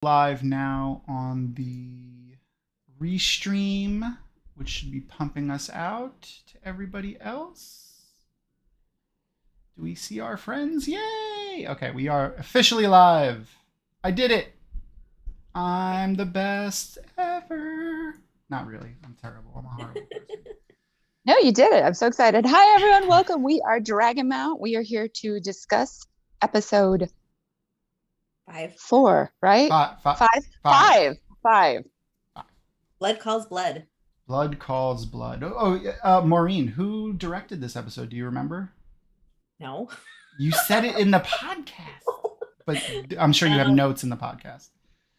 Live now on the restream, which should be pumping us out to everybody else. Do we see our friends? Yay! Okay, we are officially live. I did it. I'm the best ever. Not really. I'm terrible. I'm a horrible person. No, you did it. I'm so excited. Hi, everyone. Welcome. We are Dragonmount. We are here to discuss episode Five. 4, right? Five. Blood calls blood. Blood calls blood. Maureen, who directed this episode? Do you remember? No. You said it in the podcast, but I'm sure you have notes in the podcast.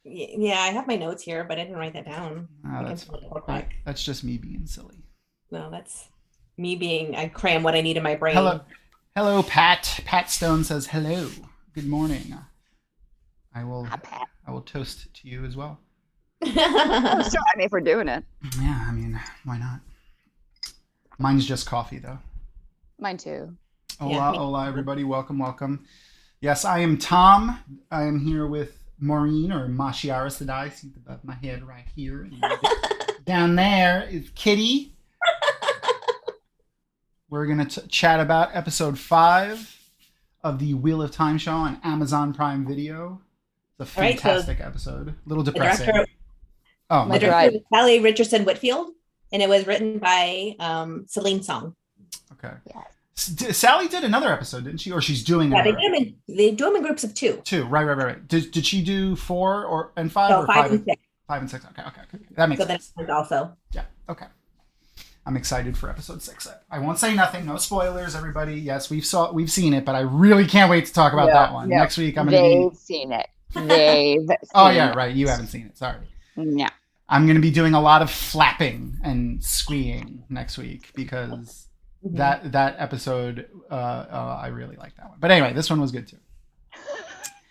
Yeah, I have my notes here, but I didn't write that down. That's fine. That's just me being silly. No, that's me I cram what I need in my brain. Hello, Pat. Pat Stone says hello. Good morning. I will toast to you as well. So, I mean, if we're doing it. Yeah, I mean, why not? Mine's just coffee, though. Mine too. Hola, everybody. Welcome. Yes, I am Tom. I am here with Maureen, or Mashiara Sadai, seat above my head right here. Down there is Kitty. We're going to chat about episode 5 of the Wheel of Time show on Amazon Prime Video. It's a fantastic episode. A little depressing. The director was Sally Richardson Whitfield, and it was written by Celine Song. Okay. Yes. Sally did another episode, didn't she? Or she's doing another. They do them in groups of 2. 2, right. Did she do 4 and 5? No, or 5 and 6. 5 and 6. Okay. That makes sense. So then also. Yeah. Okay. I'm excited for episode 6. I won't say nothing. No spoilers, everybody. Yes, we've seen it, but I really can't wait to talk about that one. Next week, They've seen it. Oh yeah, right. You haven't seen it. Sorry. Yeah. I'm going to be doing a lot of flapping and squeeing next week because that episode, I really like that one. But anyway, this one was good too.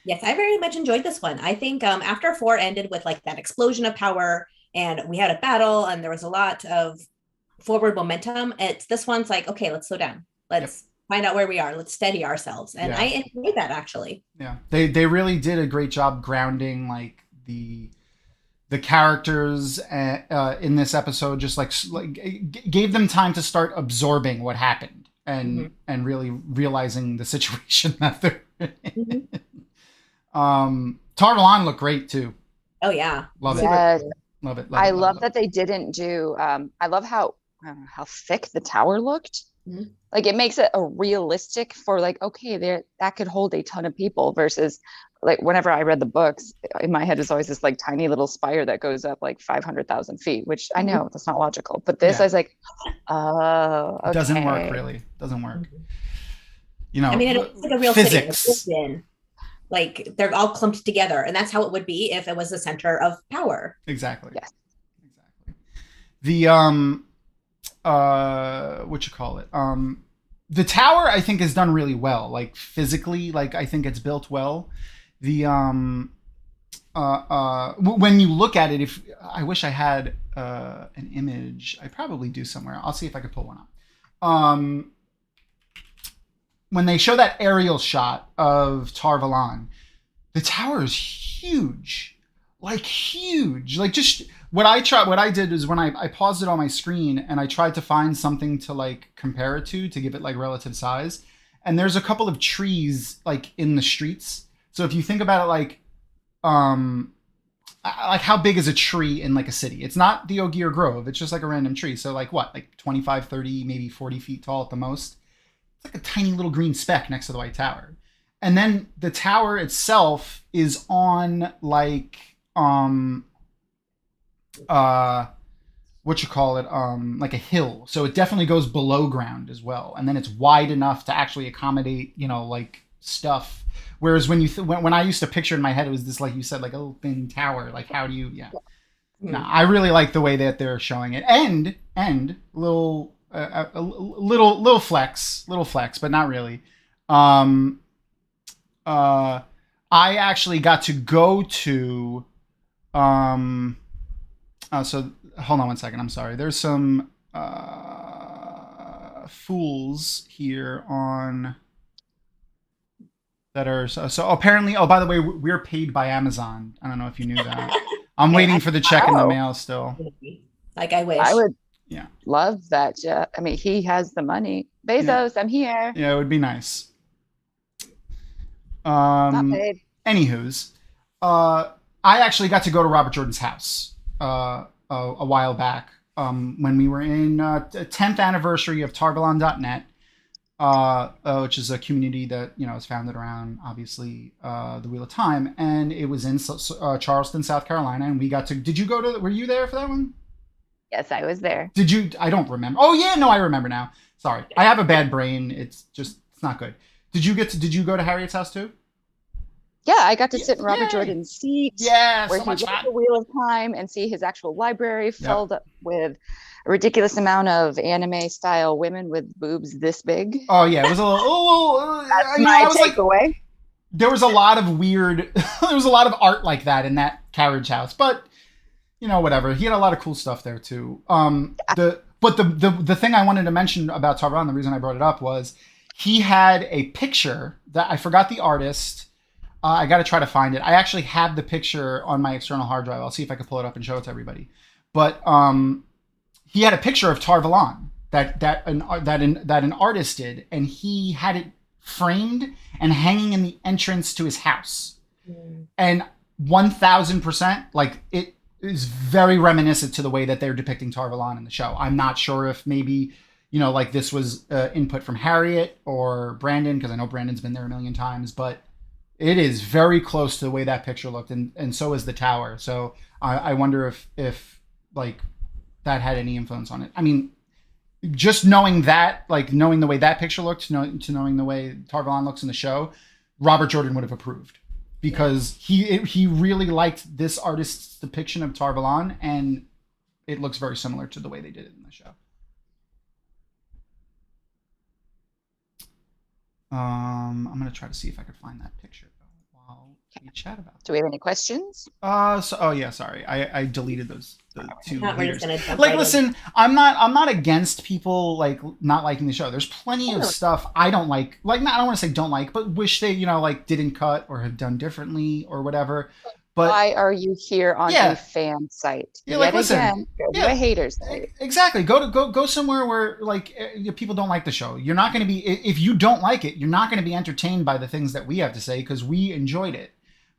Yes, I very much enjoyed this one. I think after 4 ended with like that explosion of power, and we had a battle, and there was a lot of forward momentum. This one's like, okay, let's slow down. Let's find out where we are. Let's steady ourselves. And I enjoyed that, actually. Yeah, they really did a great job grounding like the characters in this episode. Just like gave them time to start absorbing what happened and really realizing the situation that they're in. Tarvalon looked great too. Oh yeah, love it. Yes. Love it. I love that they didn't do. I love how thick the tower looked. Like it makes it a realistic for like, okay, that could hold a ton of people versus like whenever I read the books, in my head is always this like tiny little spire that goes up like 500,000 feet, which I know that's not logical, but this I was like, oh, okay. It doesn't work really. Doesn't work. You know, I mean, it's like a real physics. City. Like they're all clumped together, and that's how it would be if it was the center of power. Exactly. Yes. The the tower I think is done really well. Like physically, like I think it's built well. The when you look at it, if I wish I had an image, I probably do somewhere. I'll see if I could pull one up. When they show that aerial shot of Tarvalon, the tower is huge. Like just what I did is when I paused it on my screen and I tried to find something to like compare it to give it like relative size. And there's a couple of trees like in the streets. So if you think about it like how big is a tree in like a city? It's not the Ogier Grove. It's just like a random tree. So like what? Like 25, 30, maybe 40 feet tall at the most. It's like a tiny little green speck next to the White Tower. And then the tower itself is on like like a hill. So it definitely goes below ground as well. And then it's wide enough to actually accommodate, like stuff. Whereas when when I used to picture in my head, it was this, like you said, like a little thin tower. Like how do you, No, I really like the way that they're showing it. And little flex, but not really. I actually got to go to, so hold on one second. I'm sorry. There's some, fools here on that are so apparently. Oh, by the way, we're paid by Amazon. I don't know if you knew that. I'm waiting for the check in the mail still. Like I wish. I would Yeah. love that. Yeah. I mean, he has the money. Bezos, I'm here. Yeah, it would be nice. Not paid. Anywho's, I actually got to go to Robert Jordan's house a while back when we were in 10th anniversary of Tarvalon.net, which is a community that is founded around obviously the Wheel of Time, and it was in Charleston, South Carolina, and we got to. Did you go to? Were you there for that one? Yes, I was there. Did you? I don't remember. Oh yeah, no, I remember now. Sorry, I have a bad brain. It's not good. Did you go to Harriet's house too? Yeah, I got to sit in Robert Jordan's seat. Yeah, where so he much fun. the Wheel of Time and see his actual library filled up with a ridiculous amount of anime style women with boobs this big. Oh yeah, it was a little. That's my takeaway. There was a lot of weird. There was a lot of art like that in that carriage house, but whatever. He had a lot of cool stuff there too. The thing I wanted to mention about Tarvalon, the reason I brought it up was he had a picture that I forgot the artist. I got to try to find it. I actually have the picture on my external hard drive. I'll see if I can pull it up and show it to everybody. But he had a picture of Tarvalon that an artist did, and he had it framed and hanging in the entrance to his house. And 1000%, like it is very reminiscent to the way that they're depicting Tarvalon in the show. I'm not sure if maybe like this was input from Harriet or Brandon, because I know Brandon's been there a million times, but it is very close to the way that picture looked, and so is the tower. So I wonder if like that had any influence on it. I mean, just knowing that, like knowing the way that picture looked, to knowing the way Tarvalon looks in the show, Robert Jordan would have approved, because he really liked this artist's depiction of Tarvalon, and it looks very similar to the way they did it in the show. I'm gonna try to see if I could find that picture while we chat about it. Do we have any questions? Sorry, I deleted those two leaders. Like, listen, I'm not against people like not liking the show. There's plenty of stuff I don't like. Like, I don't want to say don't like, but wish they like didn't cut or have done differently or whatever. But why are you here on a fan site? Yeah, like, listen, again, go to a haters site. Exactly. Go somewhere where like people don't like the show. You're not going to be, if you don't like it, you're not going to be entertained by the things that we have to say, because we enjoyed it.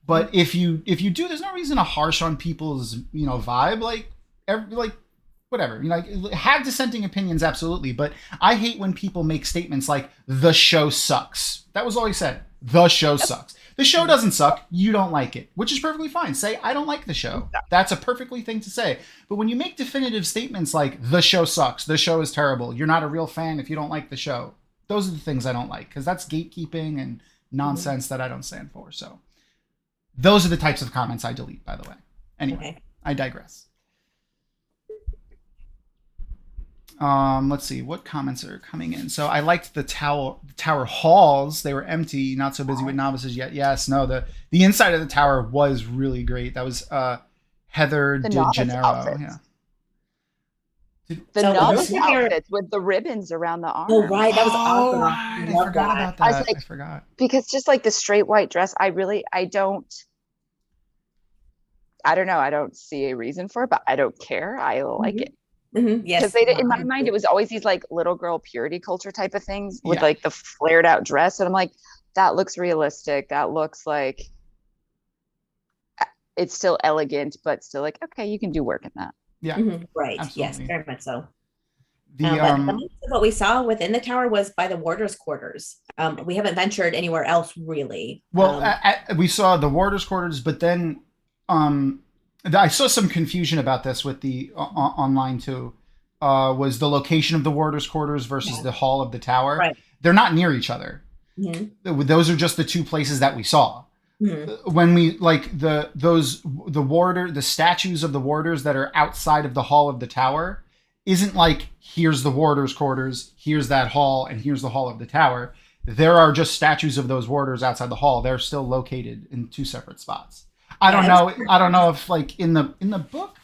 But if you do, there's no reason to harsh on people's vibe. Like whatever. Like, have dissenting opinions, absolutely. But I hate when people make statements like the show sucks. That was all he said. The show sucks. The show doesn't suck. You don't like it, which is perfectly fine. Say, I don't like the show. That's a perfectly thing to say. But when you make definitive statements like the show sucks, the show is terrible, you're not a real fan if you don't like the show. Those are the things I don't like, because that's gatekeeping and nonsense that I don't stand for. So those are the types of comments I delete, by the way. Anyway, I digress. Let's see what comments are coming in. So I liked the tower halls. They were empty, not so busy with novices yet. Yes, no, the inside of the tower was really great. That was Heather DeGennaro. Yeah. The novice outfits with the ribbons around the arm. Oh, right. That was awesome. Right. I forgot about that. I forgot. Because just like the straight white dress, I don't know. I don't see a reason for it, but I don't care. I like it. Mm-hmm. Yes, because in my mind it was always these like little girl purity culture type of things with like the flared out dress, and I'm like, that looks realistic. That looks like it's still elegant, but still like, okay, you can do work in that. Yeah, right. Absolutely. Yes, very much so. But most of what we saw within the tower was by the warders' quarters. We haven't ventured anywhere else really. Well, we saw the warders' quarters, but then I saw some confusion about this with the online too. Was the location of the warders' quarters versus the hall of the tower? Right. They're not near each other. Mm-hmm. Those are just the two places that we saw. Mm-hmm. When we like the statues of the warders that are outside of the hall of the tower, isn't like, here's the warders' quarters, here's that hall, and here's the hall of the tower. There are just statues of those warders outside the hall. They're still located in two separate spots. I don't know if like in the book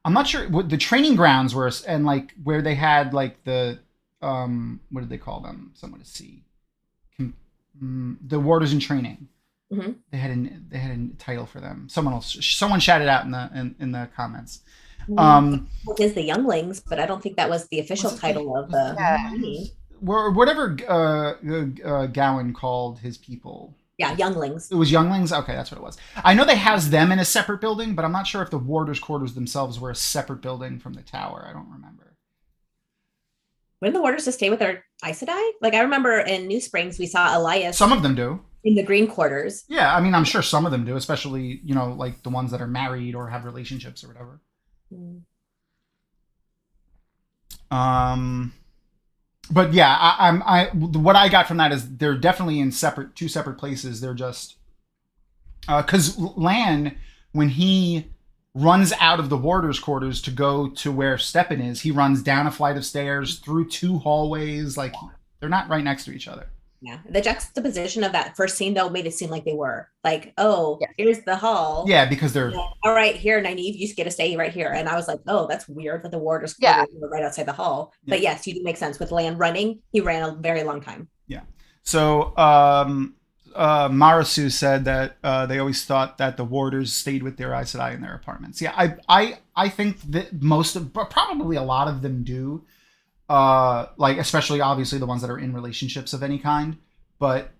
I'm not sure what the training grounds were, and like where they had like the what did they call them? Someone to see. the warders in training. Mm-hmm. They had a title for them. Someone shouted out in the comments. It is the younglings, but I don't think that was the official title of the meeting. Whatever Gowan called his people. Yeah, younglings. It was younglings? Okay, that's what it was. I know they housed them in a separate building, but I'm not sure if the warders' quarters themselves were a separate building from the tower. I don't remember. Wouldn't the warders just stay with their Aes Sedai? Like, I remember in New Springs, we saw Elias. Some of them do. In the green quarters. Yeah, I mean, I'm sure some of them do, especially, like the ones that are married or have relationships or whatever. But yeah, what I got from that is they're definitely in two separate places. They're just because Lan, when he runs out of the warder's quarters to go to where Stepan is, he runs down a flight of stairs through two hallways. Like, they're not right next to each other. Yeah, the juxtaposition of that first scene though made it seem like they were like, oh, here's the hall. Yeah, because they're all right here, Nynaeve, you just get to stay right here. And I was like, oh, that's weird that the warders were right outside the hall. Yeah. But yes, you do make sense with Lan running. He ran a very long time. Yeah. So Marasu said that they always thought that the warders stayed with their Aes Sedai in their apartments. Yeah, I think that probably a lot of them do. Like, especially obviously the ones that are in relationships of any kind, but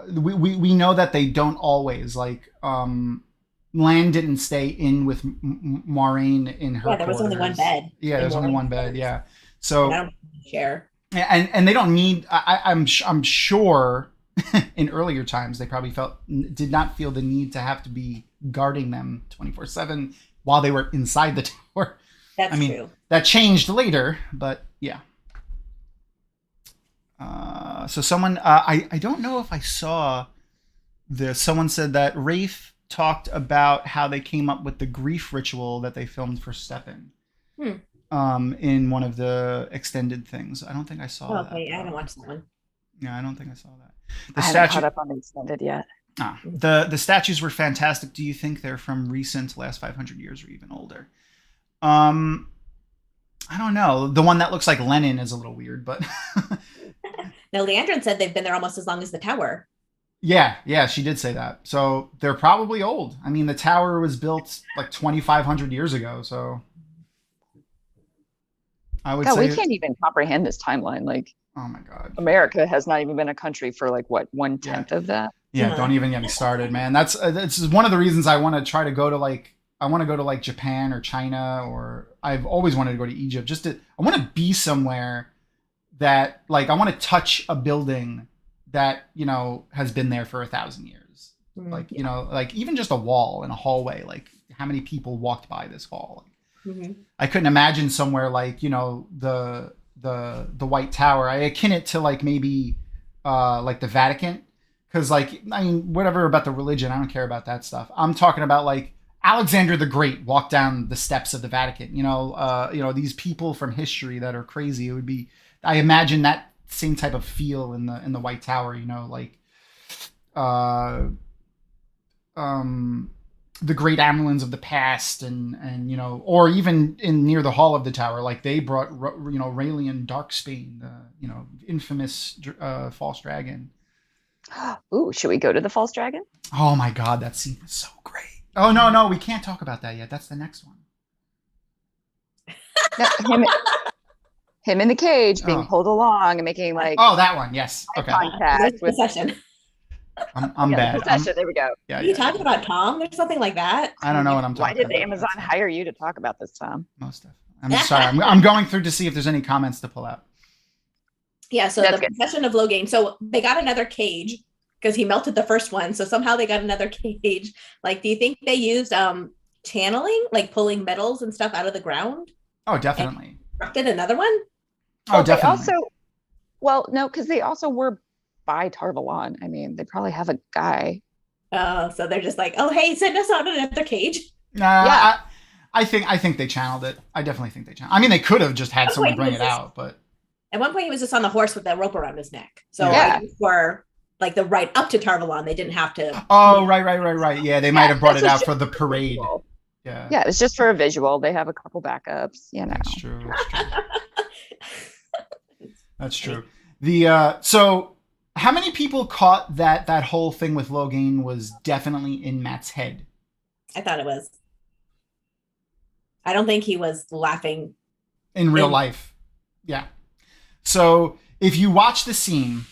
we know that they don't always. Like, Lan didn't stay in with Moiraine in her. Yeah, there was only one bed. Yeah, there's only one bed. Yeah, so I don't share. And they don't need. I'm sure in earlier times they probably did not feel the need to have to be guarding them 24/7 while they were inside the tower. That's true. That changed later, but yeah. So someone, I don't know if I saw this. Someone said that Rafe talked about how they came up with the grief ritual that they filmed for Stepan. In one of the extended things. I don't think I saw that. Okay, I haven't watched that one. Yeah, I don't think I saw that. I haven't caught up on the extended yet. The statues were fantastic. Do you think they're from recent last 500 years or even older? I don't know. The one that looks like Lenin is a little weird, but now Leandrin said they've been there almost as long as the tower. Yeah, she did say that. So they're probably old. I mean, the tower was built like 2,500 years ago, so I would say we can't even comprehend this timeline. Like, oh my God, America has not even been a country for like what 1/10 of that. Yeah, don't even get me started, man. That's one of the reasons I want to try to go to like. I want to go to like Japan or China, or I've always wanted to go to Egypt. I want to be somewhere that like, I want to touch a building that, has been there for 1,000 years. Like, like even just a wall in a hallway, like how many people walked by this hall? Like, I couldn't imagine somewhere like, the White Tower. I akin it to like maybe like the Vatican. Cause like, I mean, whatever about the religion, I don't care about that stuff. I'm talking about like, Alexander the Great walked down the steps of the Vatican. These people from history that are crazy. It would be, I imagine that same type of feel in the White Tower. Like the great Amyrlins of the past, and or even near the hall of the tower, like they brought Raelian Darksbane, the infamous false dragon. Ooh, should we go to the false dragon? Oh my God, that scene was so great. Oh, no, we can't talk about that yet. That's the next one. Him in the cage being pulled along and making like... Oh, that one, yes. Okay. Contact with session. I'm bad. There we go. Yeah, are you talking about Tom? There's something like that. I don't know what I'm talking about. Why did Amazon hire you to talk about this, Tom? Most of. I'm sorry. I'm going through to see if there's any comments to pull out. Yeah, so the possession of Logain. So they got another cage because he melted the first one. So somehow they got another cage. Like, do you think they used channeling, like pulling metals and stuff out of the ground? Oh, definitely. Constructed another one? Oh, definitely. No, because they also were by Tarvalon. I mean, they probably have a guy. Oh, so they're just like, oh, hey, send us out another cage. Yeah. I think they channeled it. I definitely think they channeled. I mean, they could have just had someone bring it out, but at one point he was just on the horse with that rope around his neck. So for like the ride up to Tarvalon, they didn't have to. Oh, right. Yeah, they might have brought it out for the parade. Yeah, it's just for a visual. They have a couple backups. That's true. That's true. The so How many people caught that whole thing with Logain was definitely in Matt's head? I thought it was. I don't think he was laughing in real life. Yeah. So if you watch the scene,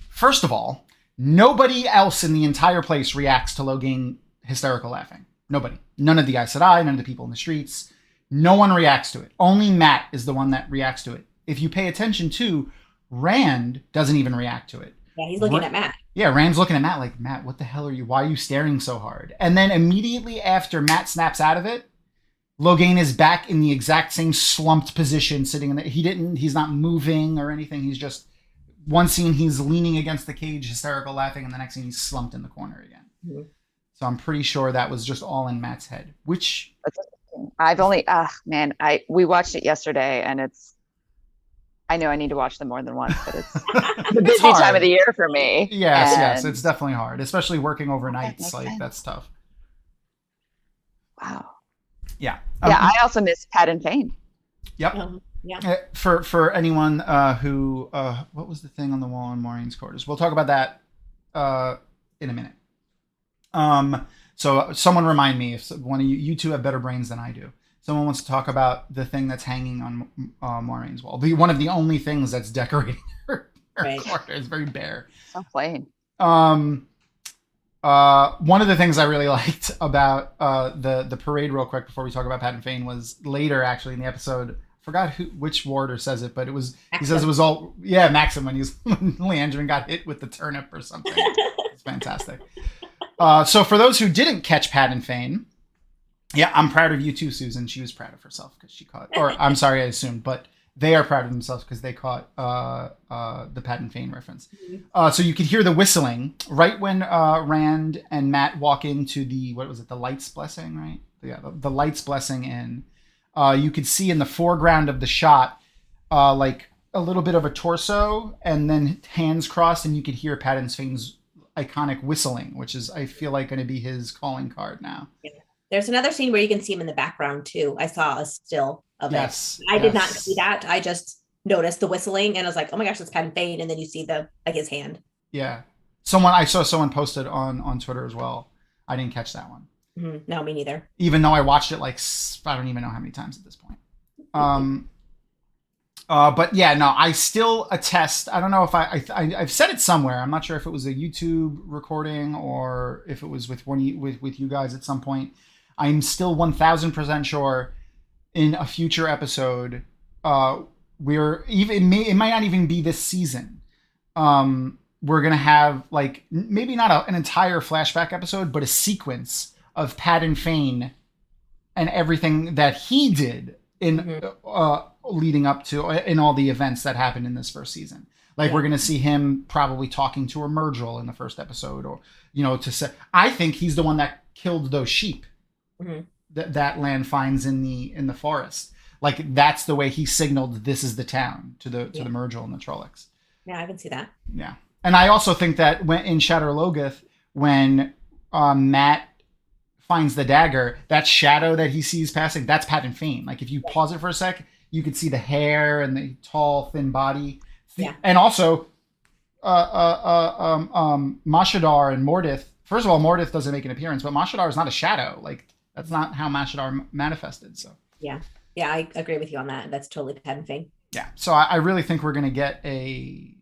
first of all, nobody else in the entire place reacts to Logain hysterical laughing. Nobody. None of the Aes Sedai, none of the people in the streets. No one reacts to it. Only Matt is the one that reacts to it. If you pay attention to, Rand doesn't even react to it. Yeah, he's looking at Matt. Yeah, Rand's looking at Matt like, Matt, what the hell are you? Why are you staring so hard? And then immediately after Matt snaps out of it, Logain is back in the exact same slumped position, sitting in the, he's not moving or anything. He's just, one scene he's leaning against the cage, hysterical laughing, and the next scene he's slumped in the corner again. Mm-hmm. So I'm pretty sure that was just all in Matt's head, which I've only, we watched it yesterday, and I know I need to watch them more than once, but it's the busy time of the year for me. Yes, it's definitely hard, especially working overnights. That's tough. Wow. Yeah. I also miss Pat and Fane. Yep. Yeah. For anyone who, what was the thing on the wall in Maureen's quarters? We'll talk about that in a minute. So someone remind me if one of you two have better brains than I do. Someone wants to talk about the thing that's hanging on Maureen's wall. One of the only things that's decorating her quarters. Very bare. So plain. One of the things I really liked about the parade, real quick, before we talk about Pat and Fane, was later actually in the episode. I forgot which warder says it, but it was Maxim. He says it was all Maxim when Leandrin got hit with the turnip or something. It's fantastic. So for those who didn't catch Pat and Fane, I'm proud of you too, Susan. She was proud of herself because she caught, or I'm sorry, I assumed, but they are proud of themselves because they caught the Pat and Fane reference. So you could hear the whistling right when Rand and Matt walk into the, the Light's Blessing, right? Yeah, the Light's Blessing Inn. You could see in the foreground of the shot, like a little bit of a torso and then hands crossed, and you could hear Pat and Fane's iconic whistling, which is, I feel like, going to be his calling card now. Yeah. There's another scene where you can see him in the background too. I saw a still of it. I did not see that. I just noticed the whistling and I was like, oh my gosh, that's Pat and Fane. And then you see his hand. Yeah. I saw someone posted on Twitter as well. I didn't catch that one. Mm-hmm. No, me neither. Even though I watched it like, I don't even know how many times at this point. But yeah, no, I still attest. I don't know if I've said it somewhere. I'm not sure if it was a YouTube recording or if it was with with you guys at some point. I'm still 1000% sure in a future episode, it might not even be this season. We're going to have like, maybe not an entire flashback episode, but a sequence of Pat and Fane and everything that he did in, leading up to, in all the events that happened in this first season. Like we're going to see him probably talking to a Myrgil in the first episode, or, to say, I think he's the one that killed those sheep. Mm-hmm. That land finds in the forest. Like that's the way he signaled this is the town to the Myrgil and the Trollocs. Yeah, I can see that. Yeah, and I also think that when in Shadow Logoth, when Matt finds the dagger, that shadow that he sees passing, that's Pat and Fane. Like if you pause it for a sec, you could see the hair and the tall, thin body. Yeah, and also Mashadar and Mordith. First of all, Mordith doesn't make an appearance, but Mashadar is not a shadow. Like that's not how Mashadar manifested. So yeah, I agree with you on that. That's totally Pat and Fane. Yeah, so I really think we're gonna get a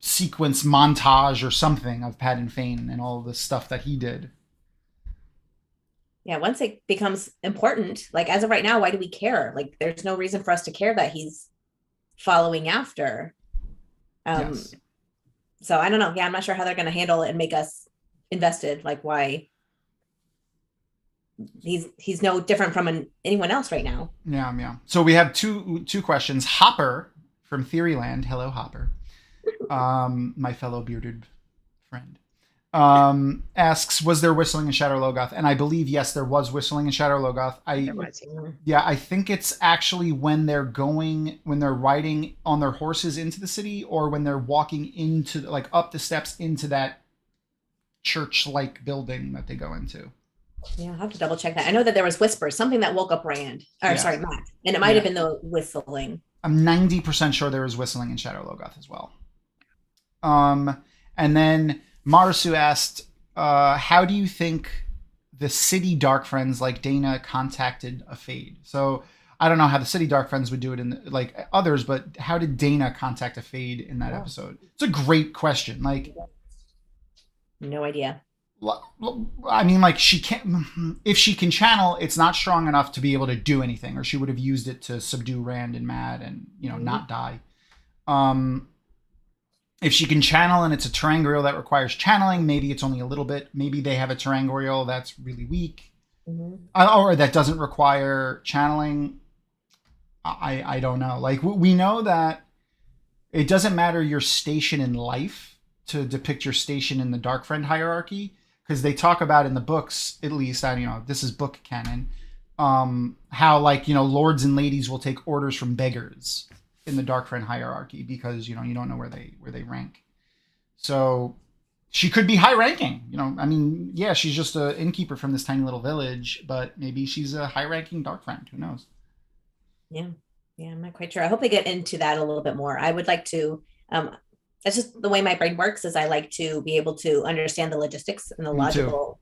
sequence montage or something of Pat and Fane and all the stuff that he did. Yeah, once it becomes important, like as of right now, why do we care? Like there's no reason for us to care that he's following after. Yes. So I don't know. Yeah, I'm not sure how they're going to handle it and make us invested. Like why he's no different from anyone else right now. Yeah. So we have two questions. Hopper from Theoryland. Hello, Hopper. My fellow bearded friend. Asks, was there whistling in Shadow Logoth? And I believe, yes, there was whistling in Shadow Logoth. I think it's actually when they're riding on their horses into the city, or when they're walking into up the steps into that church-like building that they go into. Yeah, I'll have to double check that. I know that there was whispers, something that woke up Matt, and it might have been the whistling. I'm 90% sure there is whistling in Shadow Logoth as well. And then Marisu asked, how do you think the City Dark Friends like Dana contacted a Fade? So I don't know how the City Dark Friends would do it in like others, but how did Dana contact a Fade in that episode? It's a great question. Like, no idea. I mean, like she can't. If she can channel, it's not strong enough to be able to do anything, or she would have used it to subdue Rand and Mad and not die. If she can channel and it's a terangrial that requires channeling, maybe it's only a little bit. Maybe they have a terangrial that's really weak, or that doesn't require channeling. I don't know. Like we know that it doesn't matter your station in life to depict your station in the Dark Friend hierarchy, because they talk about in the books, at least, this is book canon, how lords and ladies will take orders from beggars in the Dark Friend hierarchy because you don't know where they rank. So she could be high ranking. I mean, yeah, she's just an innkeeper from this tiny little village, but maybe she's a high ranking Dark Friend. Who knows? Yeah, I'm not quite sure. I hope they get into that a little bit more. I would like to. That's just the way my brain works. Is I like to be able to understand the logistics and the logical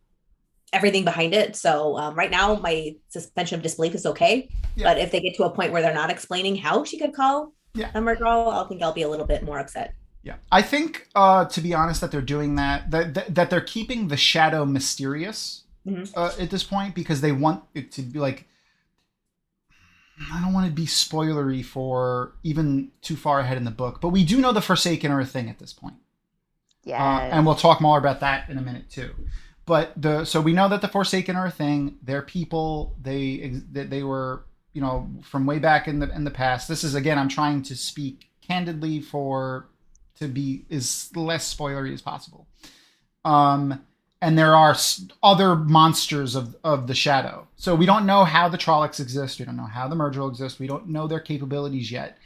everything behind it. So right now, my suspension of disbelief is okay. Yeah. But if they get to a point where they're not explaining how she could call a Murderall, I think I'll be a little bit more upset. Yeah, I think to be honest, that they're doing that they're keeping the shadow mysterious at this point because they want it to be like. I don't want to be spoilery for even too far ahead in the book, but we do know the Forsaken are a thing at this point. Yeah, and we'll talk more about that in a minute too. But so we know that the Forsaken are a thing. They're people. They were from way back in the past. This is again, I'm trying to speak candidly to be as less spoilery as possible. And there are other monsters of the shadow. So we don't know how the Trollocs exist. We don't know how the Murderall exist. We don't know their capabilities yet.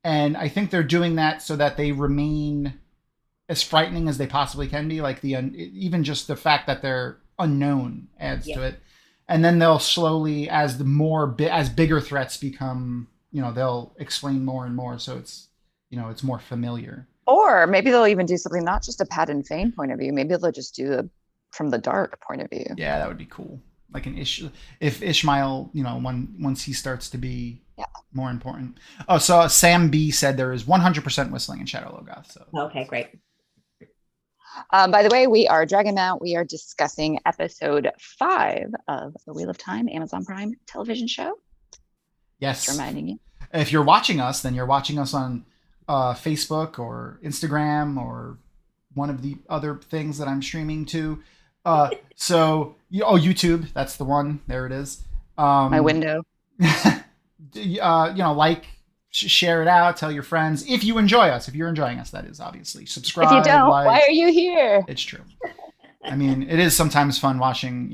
And I think they're doing that so that they remain as frightening as they possibly can be. Like even just the fact that they're unknown adds to it. And then they'll slowly, as bigger threats become, they'll explain more and more. So it's, it's more familiar. Or maybe they'll even do something, not just a Pat and Fane point of view. Maybe they'll just do from the dark point of view. Yeah, that would be cool. Like if Ishmael, once he starts to be more important. Oh, so Sam B said there is 100% whistling in Shadow Logoth. So okay, great. By the way, we are Dragonmount. We are discussing episode 5 of The Wheel of Time, Amazon Prime television show. Yes. Just reminding you. If you're watching us, then you're watching us on Facebook or Instagram or one of the other things that I'm streaming to. YouTube, that's the one. There it is. My window. Share it out, tell your friends. If you enjoy us, if you're enjoying us, that is obviously. Subscribe. If you don't, why are you here? It's true. I mean, it is sometimes fun watching,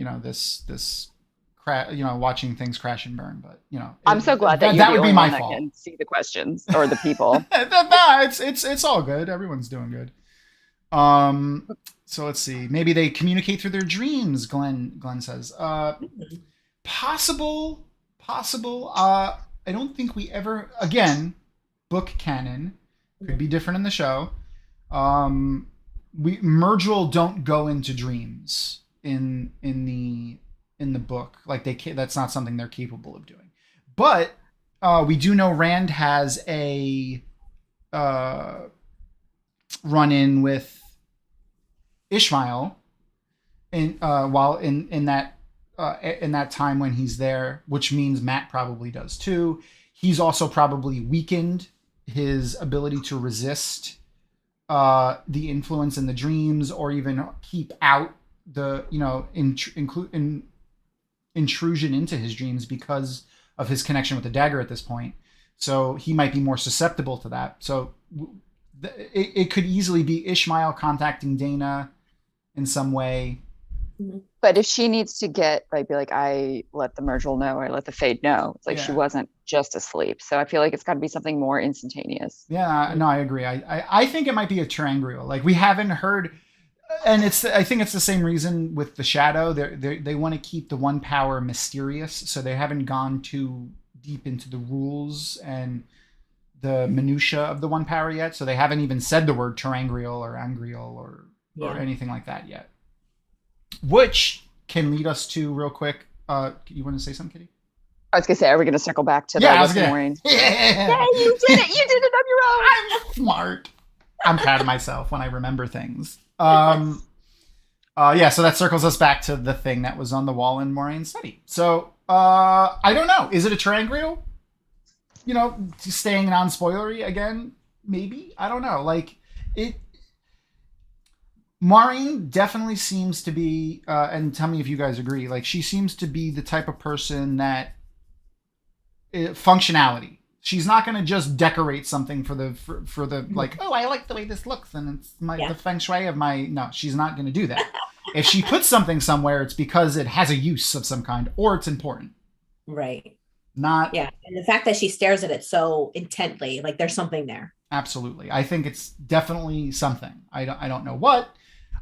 watching things crash and burn, but I'm so glad that that would be my fault. That can see the questions or the people. It's all good. Everyone's doing good. So let's see. Maybe they communicate through their dreams. Glenn says, possible. I don't think we ever. Again, book canon could be different in the show. Murderall don't go into dreams in the book. Like that's not something they're capable of doing. But we do know Rand has a run-in with Ishmael while in that time when he's there, which means Matt probably does too. He's also probably weakened his ability to resist the influence in the dreams, or even keep out the intrusion into his dreams because of his connection with the dagger at this point. So he might be more susceptible to that. So it could easily be Ishmael contacting Dana in some way. But if she needs to be like, I let the Murderall know, or I let the Fade know, it's like she wasn't just asleep. So I feel like it's got to be something more instantaneous. Yeah, no, I agree. I think it might be a terangrial. Like we haven't heard, and I think it's the same reason with the Shadow. They want to keep the one power mysterious, so they haven't gone too deep into the rules and the minutia of the one power yet, so they haven't even said the word terangrial or angrial or anything like that yet. Which can lead us to real quick. You want to say something, Kitty? I was gonna say, are we gonna circle back to yeah, the Moraine? Yeah, you did it! You did it on your own. I'm smart. I'm proud of myself when I remember things. So that circles us back to the thing that was on the wall in Moraine's study. So I don't know. Is it a terangrial? You know, staying non-spoilery again, maybe. I don't know. Like it. Maureen definitely seems to be, and tell me if you guys agree. Like she seems to be the type of person that functionality. She's not going to just decorate something for the like. Oh, I like the way this looks, and it's the feng shui of my. No, she's not going to do that. If she puts something somewhere, it's because it has a use of some kind, or it's important. Right. Not. Yeah, and the fact that she stares at it so intently, like there's something there. Absolutely, I think it's definitely something. I don't know what.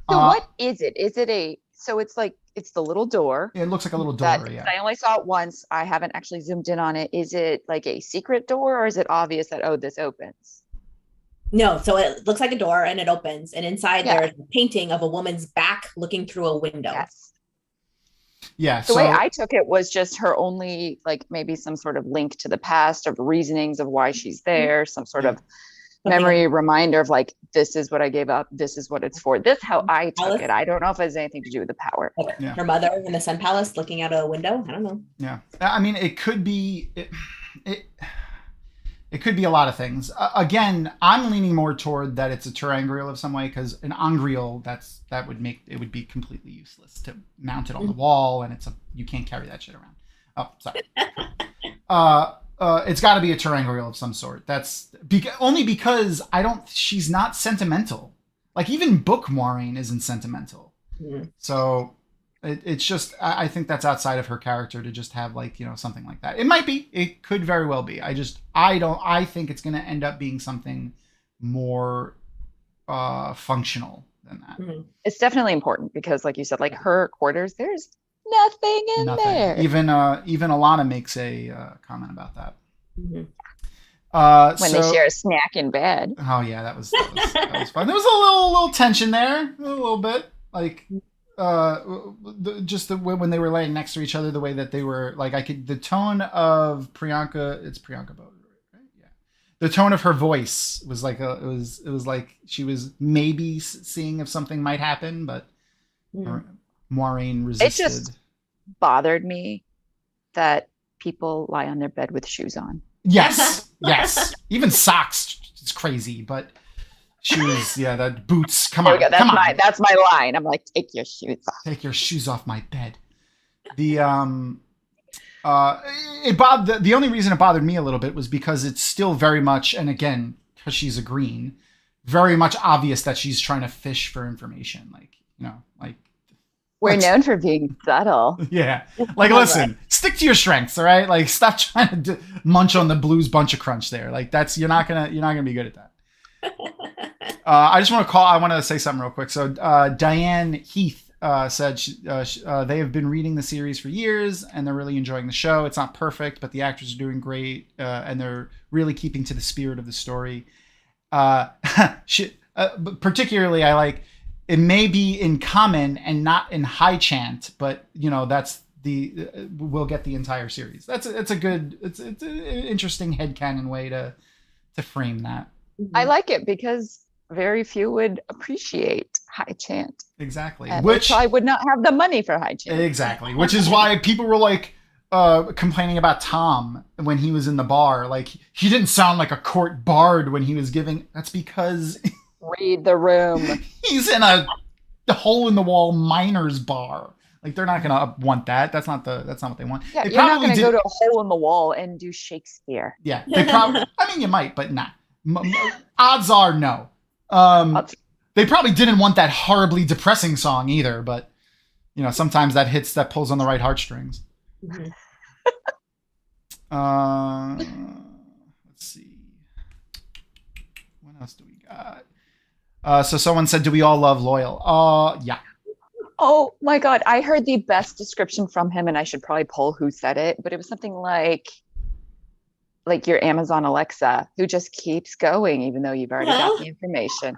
So what is it? Is it so it's like, it's the little door. It looks like a little door, yeah. I only saw it once. I haven't actually zoomed in on it. Is it like a secret door, or is it obvious that, oh, this opens? No, so it looks like a door and it opens. And inside there's a painting of a woman's back looking through a window. Yes. Yeah. The way I took it was just her only, like maybe some sort of link to the past, of reasonings of why she's there, some sort of memory reminder of like, this is what I gave up, this is what it's for. This how I took it. I don't know if it has anything to do with the power. Her mother in the Sun Palace looking out a window. I don't know. Yeah, I mean, it could be it could be a lot of things. Again, I'm leaning more toward that it's a terangrial of some way, because an angrial that would make it would be completely useless to mount it on the wall, and you can't carry that shit around. Oh, sorry. It's got to be a terangrial of some sort. That's only because she's not sentimental. Like even Book Moraine isn't sentimental. Mm-hmm. So it's just, I think that's outside of her character to just have like, you know, something like that. It might be, it could very well be. I think it's going to end up being something more functional than that. Mm-hmm. It's definitely important because like you said, like her quarters, there's nothing in there. Even Alana makes a comment about that. Mm-hmm. When they share a snack in bed. Oh yeah, that was fun. There was a little tension there, a little bit, like when they were laying next to each other, the way that they were, like the tone of Priyanka. It's Priyanka Bodhi, right? Yeah. The tone of her voice was like it was like she was maybe seeing if something might happen, but Maureen resisted. It just bothered me that people lie on their bed with shoes on. Yes. Even socks. It's crazy, but shoes. Yeah, that boots. Come on. That's my line. I'm like, take your shoes off. Take your shoes off my bed. The the only reason it bothered me a little bit was because it's still very much, and again, because she's a green, very much obvious that she's trying to fish for information. Like, you know, like. We're known for being subtle. Yeah. Like, listen, stick to your strengths, all right? Like, stop trying to munch on the Blues Bunch of Crunch there. Like, you're not gonna be good at that. I want to say something real quick. So, Diane Heath said they have been reading the series for years and they're really enjoying the show. It's not perfect, but the actors are doing great and they're really keeping to the spirit of the story. Particularly, I like. It may be in common and not in high chant, but you know we'll get the entire series. It's an interesting headcanon way to frame that. I like it because very few would appreciate high chant. Exactly. Which I would not have the money for high chant. Exactly. Which is why people were like complaining about Tom when he was in the bar. Like he didn't sound like a court bard when he was giving. That's because. Read the room. He's in a hole in the wall miners bar. Like they're not gonna want that. That's not what they want. Yeah, you're not gonna go to a hole in the wall and do Shakespeare. Yeah, they probably. I mean, you might, but nah. Odds are no. They probably didn't want that horribly depressing song either. But you know, sometimes that pulls on the right heartstrings. Mm-hmm. Let's see. What else do we got? So someone said, do we all love Loyal? Yeah. Oh my God. I heard the best description from him and I should probably pull who said it, but it was something like like your Amazon Alexa, who just keeps going even though you've already got the information.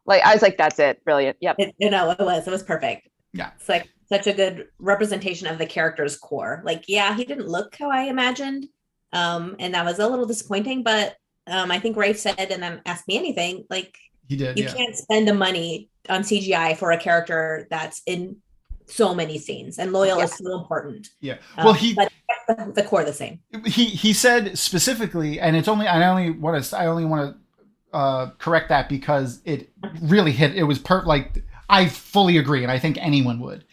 Like I was like, that's it, brilliant. Yep. It was perfect. Yeah, it's like such a good representation of the character's core. Like, yeah, he didn't look how I imagined, and that was a little disappointing. But I think Rafe said, and then Ask Me Anything, like he did. You can't spend the money on CGI for a character that's in so many scenes, and Loyal is so important. Yeah, well, but the core the same. He said specifically, and it's only I only want to correct that because it really hit. It was like I fully agree, and I think anyone would.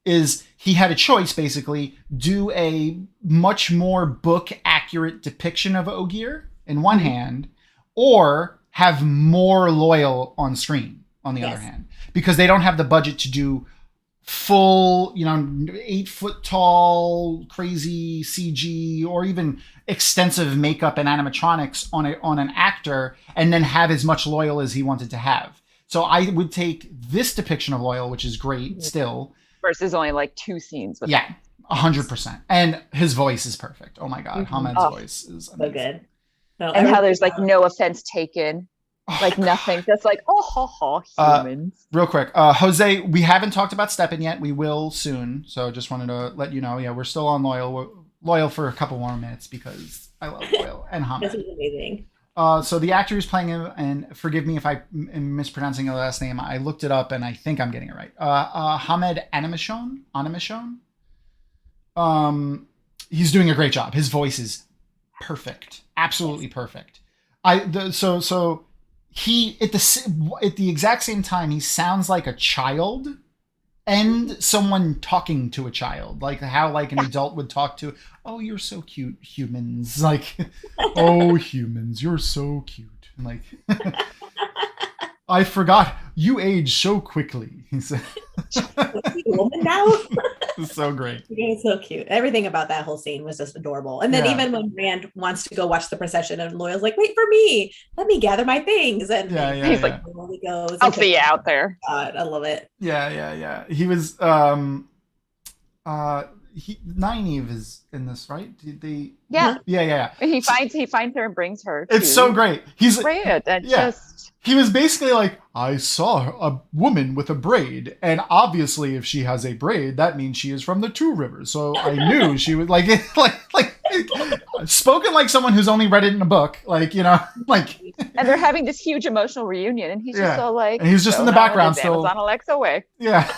Is he had a choice basically do a much more book accurate depiction of Ogier in one hand, or have more Loyal on screen on the other hand, because they don't have the budget to do full, 8 foot tall, crazy CG or even extensive makeup and animatronics on an actor and then have as much Loyal as he wanted to have. So I would take this depiction of Loyal, which is great still. Versus only like 2 scenes. With 100%. And his voice is perfect. Oh my God. Hamed's voice is amazing. So good. So and how there's like no offense taken. Like nothing. Just like, humans. Real quick. Jose, we haven't talked about Steppen yet. We will soon. So just wanted to let you know. Yeah, we're still on Loyal. We're Loyal for a couple more minutes because I love Loyal and Hamed. This is amazing. So the actor who's playing him, and forgive me if I am mispronouncing the last name. I looked it up and I think I'm getting it right. Hamed Animashon. He's doing a great job. His voice is perfect, absolutely perfect. So he at the exact same time he sounds like a child and someone talking to a child, like how like an adult would talk to. Oh, you're so cute, humans. Like, oh, humans, you're so cute. And like, I forgot you age so quickly. He said, woman now. It's so great. It's so cute. Everything about that whole scene was just adorable. And then even when Rand wants to go watch the procession, and Loyal's like, "Wait for me. Let me gather my things." And he's like, "He goes, I'll see you out there." God, I love it. Yeah. He was Nynaeve is in this, right? Did they? Yeah. Yeah. He finds her and brings her. It's so great. He's Rand, and he was basically like, I saw a woman with a braid, and obviously, if she has a braid, that means she is from the Two Rivers. So I knew she was like spoken like someone who's only read it in a book, like. And they're having this huge emotional reunion, and he's just so like, and he's just in the background still. Amazon Alexa way. Yeah,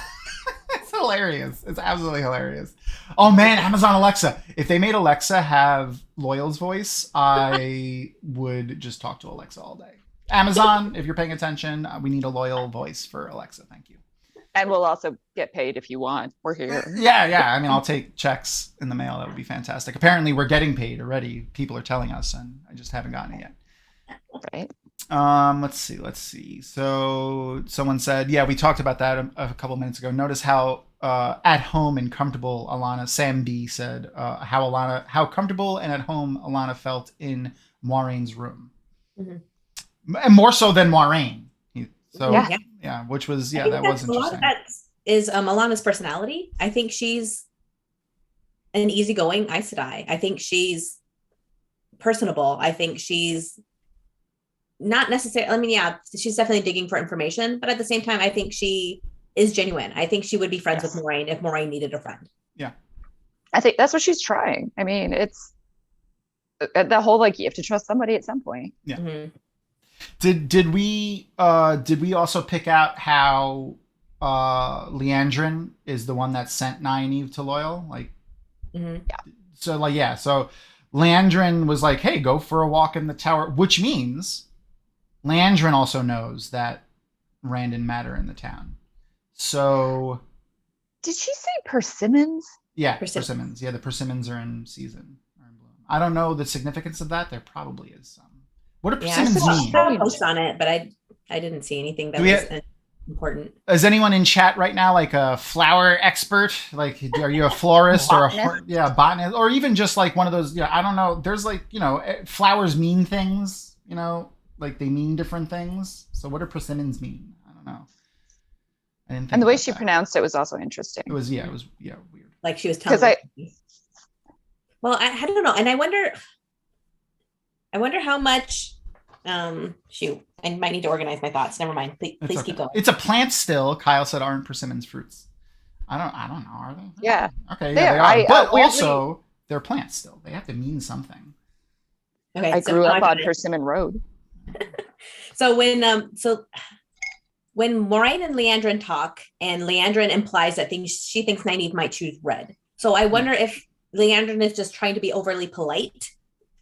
it's hilarious. It's absolutely hilarious. Oh man, Amazon Alexa! If they made Alexa have Loyal's voice, I would just talk to Alexa all day. Amazon, if you're paying attention, we need a Loyal voice for Alexa. Thank you. And we'll also get paid if you want. We're here. Yeah. I mean, I'll take checks in the mail. That would be fantastic. Apparently, we're getting paid already. People are telling us, and I just haven't gotten it yet. Right. Let's see. So someone said, yeah, we talked about that a couple minutes ago. Notice how at home and comfortable Sam B said how comfortable and at home Alana felt in Moiraine's room. Mm-hmm. And more so than Moiraine. So which was that was interesting. A lot of that is Alana's personality. I think she's an easygoing Aes Sedai. I think she's personable. I think she's not necessarily. I mean, she's definitely digging for information, but at the same time, I think she is genuine. I think she would be friends with Moiraine if Moiraine needed a friend. Yeah, I think that's what she's trying. I mean, it's the whole like you have to trust somebody at some point. Yeah. Mm-hmm. Did we also pick out how Liandrin is the one that sent Nynaeve to Loyal? Like, so Liandrin was like, "Hey, go for a walk in the tower," which means Liandrin also knows that Rand and Matt are in the town. So, did she say Persimmons? Yeah, Persimmons. Yeah, the Persimmons are in season. Or in bloom. I don't know the significance of that. There probably is some. What do persimmons mean? I post on it, but I didn't see anything that was important. Is anyone in chat right now like a flower expert? Like, are you a florist or a botanist, or even just like one of those? I don't know. There's like flowers mean things. Like they mean different things. So what do persimmons mean? I don't know. I didn't think. And the way she pronounced it was also interesting. It was weird. Like she was telling. Well, I don't know. And I wonder how much shoot. I might need to organize my thoughts. Never mind. Please It's keep okay. going. It's a plant still. Kyle said aren't persimmons fruits. I don't know. Are they? Yeah. Okay, They yeah, are. they are. But Weirdly, also they're plants still. They have to mean something. Okay. I grew up on it. Persimmon Road. So when Moraine and Leandrin talk, and Leandrin implies that she thinks Nynaeve might choose red. So I wonder if Leandrin is just trying to be overly polite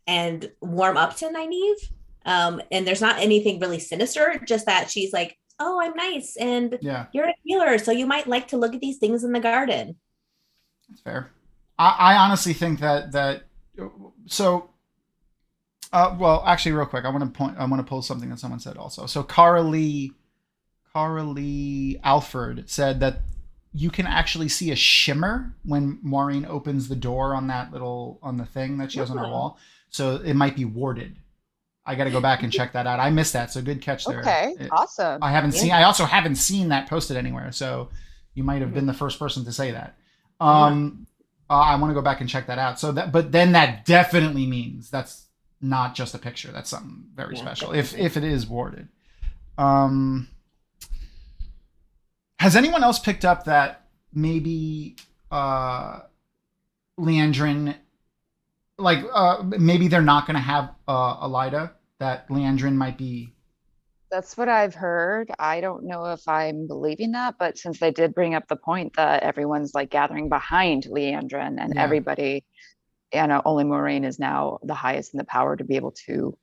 and warm up to Nynaeve. And there's not anything really sinister, just that she's like, oh, I'm nice, and you're a healer, so you might like to look at these things in the garden. That's fair. I honestly think that so. Well, actually, real quick, I want to pull something that someone said also. So Cara Lee Alford said that you can actually see a shimmer when Maureen opens the door on the thing that she has on her wall. So it might be warded. I got to go back and check that out. I missed that, so good catch there. Okay, awesome. I also haven't seen that posted anywhere, so you might have been the first person to say that. I want to go back and check that out. But then that definitely means that's not just a picture. That's something very special if it is warded. Has anyone else picked up that maybe Leandrin, like maybe they're not going to have Elida, that Leandrin might be? That's what I've heard. I don't know if I'm believing that, but since they did bring up the point that everyone's like gathering behind Leandrin and everybody, only Moraine is now the highest in the power to be able to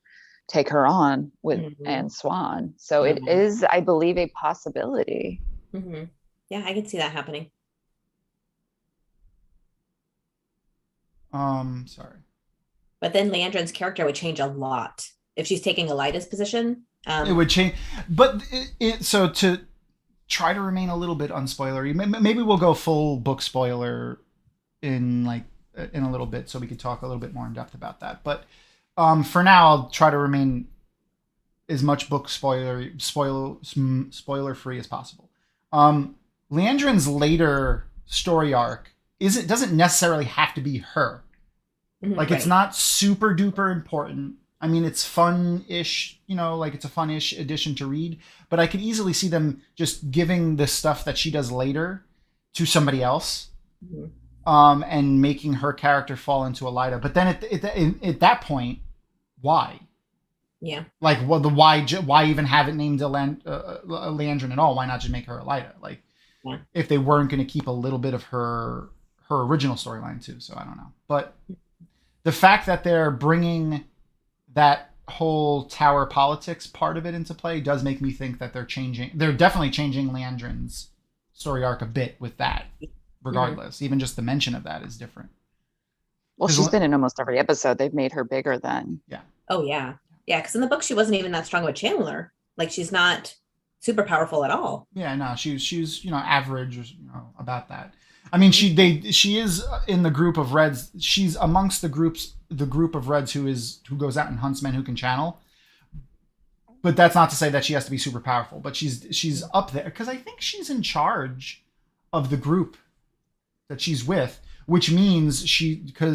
take her on with and Swan. So it is, I believe, a possibility. Mm-hmm. Yeah, I can see that happening. Sorry. But then Leandrin's character would change a lot if she's taking Elida's position. It would change, but so to try to remain a little bit unspoilery, maybe we'll go full book spoiler in a little bit, so we could talk a little bit more in depth about that. But for now, I'll try to remain as much book spoiler free as possible. Leandrin's later story arc doesn't necessarily have to be her. Like, it's not super duper important. I mean, it's fun-ish, it's a fun-ish addition to read, but I could easily see them just giving the stuff that she does later to somebody else, and making her character fall into Elida. But then at that point, why? Yeah. Like, well, why even have it named Leandrin at all? Why not just make her Elida? Like, if they weren't going to keep a little bit of her original storyline too. So I don't know. But the fact that they're bringing that whole tower politics part of it into play does make me think that they're definitely changing Leandrin's story arc a bit with that, regardless. Even just the mention of that is different. Well, she's been in almost every episode. They've made her bigger than. Yeah. Oh, yeah. Yeah, because in the book, she wasn't even that strong of a channeler. Like, she's not super powerful at all. Yeah, no, she's average, about that. I mean, she is in the group of Reds. She's amongst the group of Reds who goes out and hunts men who can channel. But that's not to say that she has to be super powerful. But she's up there because I think she's in charge of the group that she's with, which means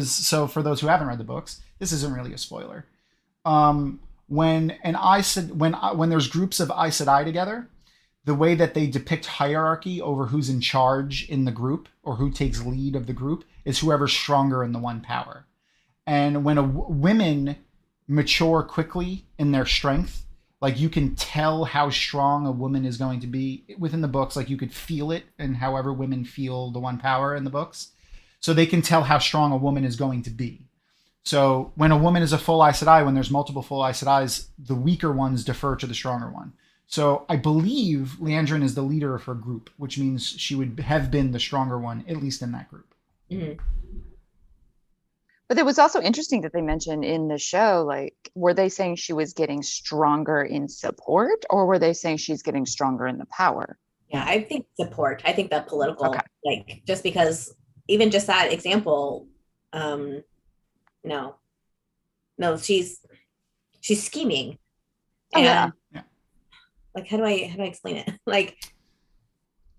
so for those who haven't read the books, this isn't really a spoiler. When there's groups of Aes Sedai together, the way that they depict hierarchy over who's in charge in the group or who takes lead of the group is whoever's stronger in the one power. And when women mature quickly in their strength, like, you can tell how strong a woman is going to be within the books. Like, you could feel it in however women feel the one power in the books. So they can tell how strong a woman is going to be. So when a woman is a full Aes Sedai, when there's multiple full Aes Sedais, the weaker ones defer to the stronger one. So I believe Leandrin is the leader of her group, which means she would have been the stronger one, at least in that group. Mm-hmm. But it was also interesting that they mentioned in the show, like, were they saying she was getting stronger in support, or were they saying she's getting stronger in the power? Yeah, I think support. I think that political, like, just because even just that example, no, she's scheming. And like, how do I explain it? Like,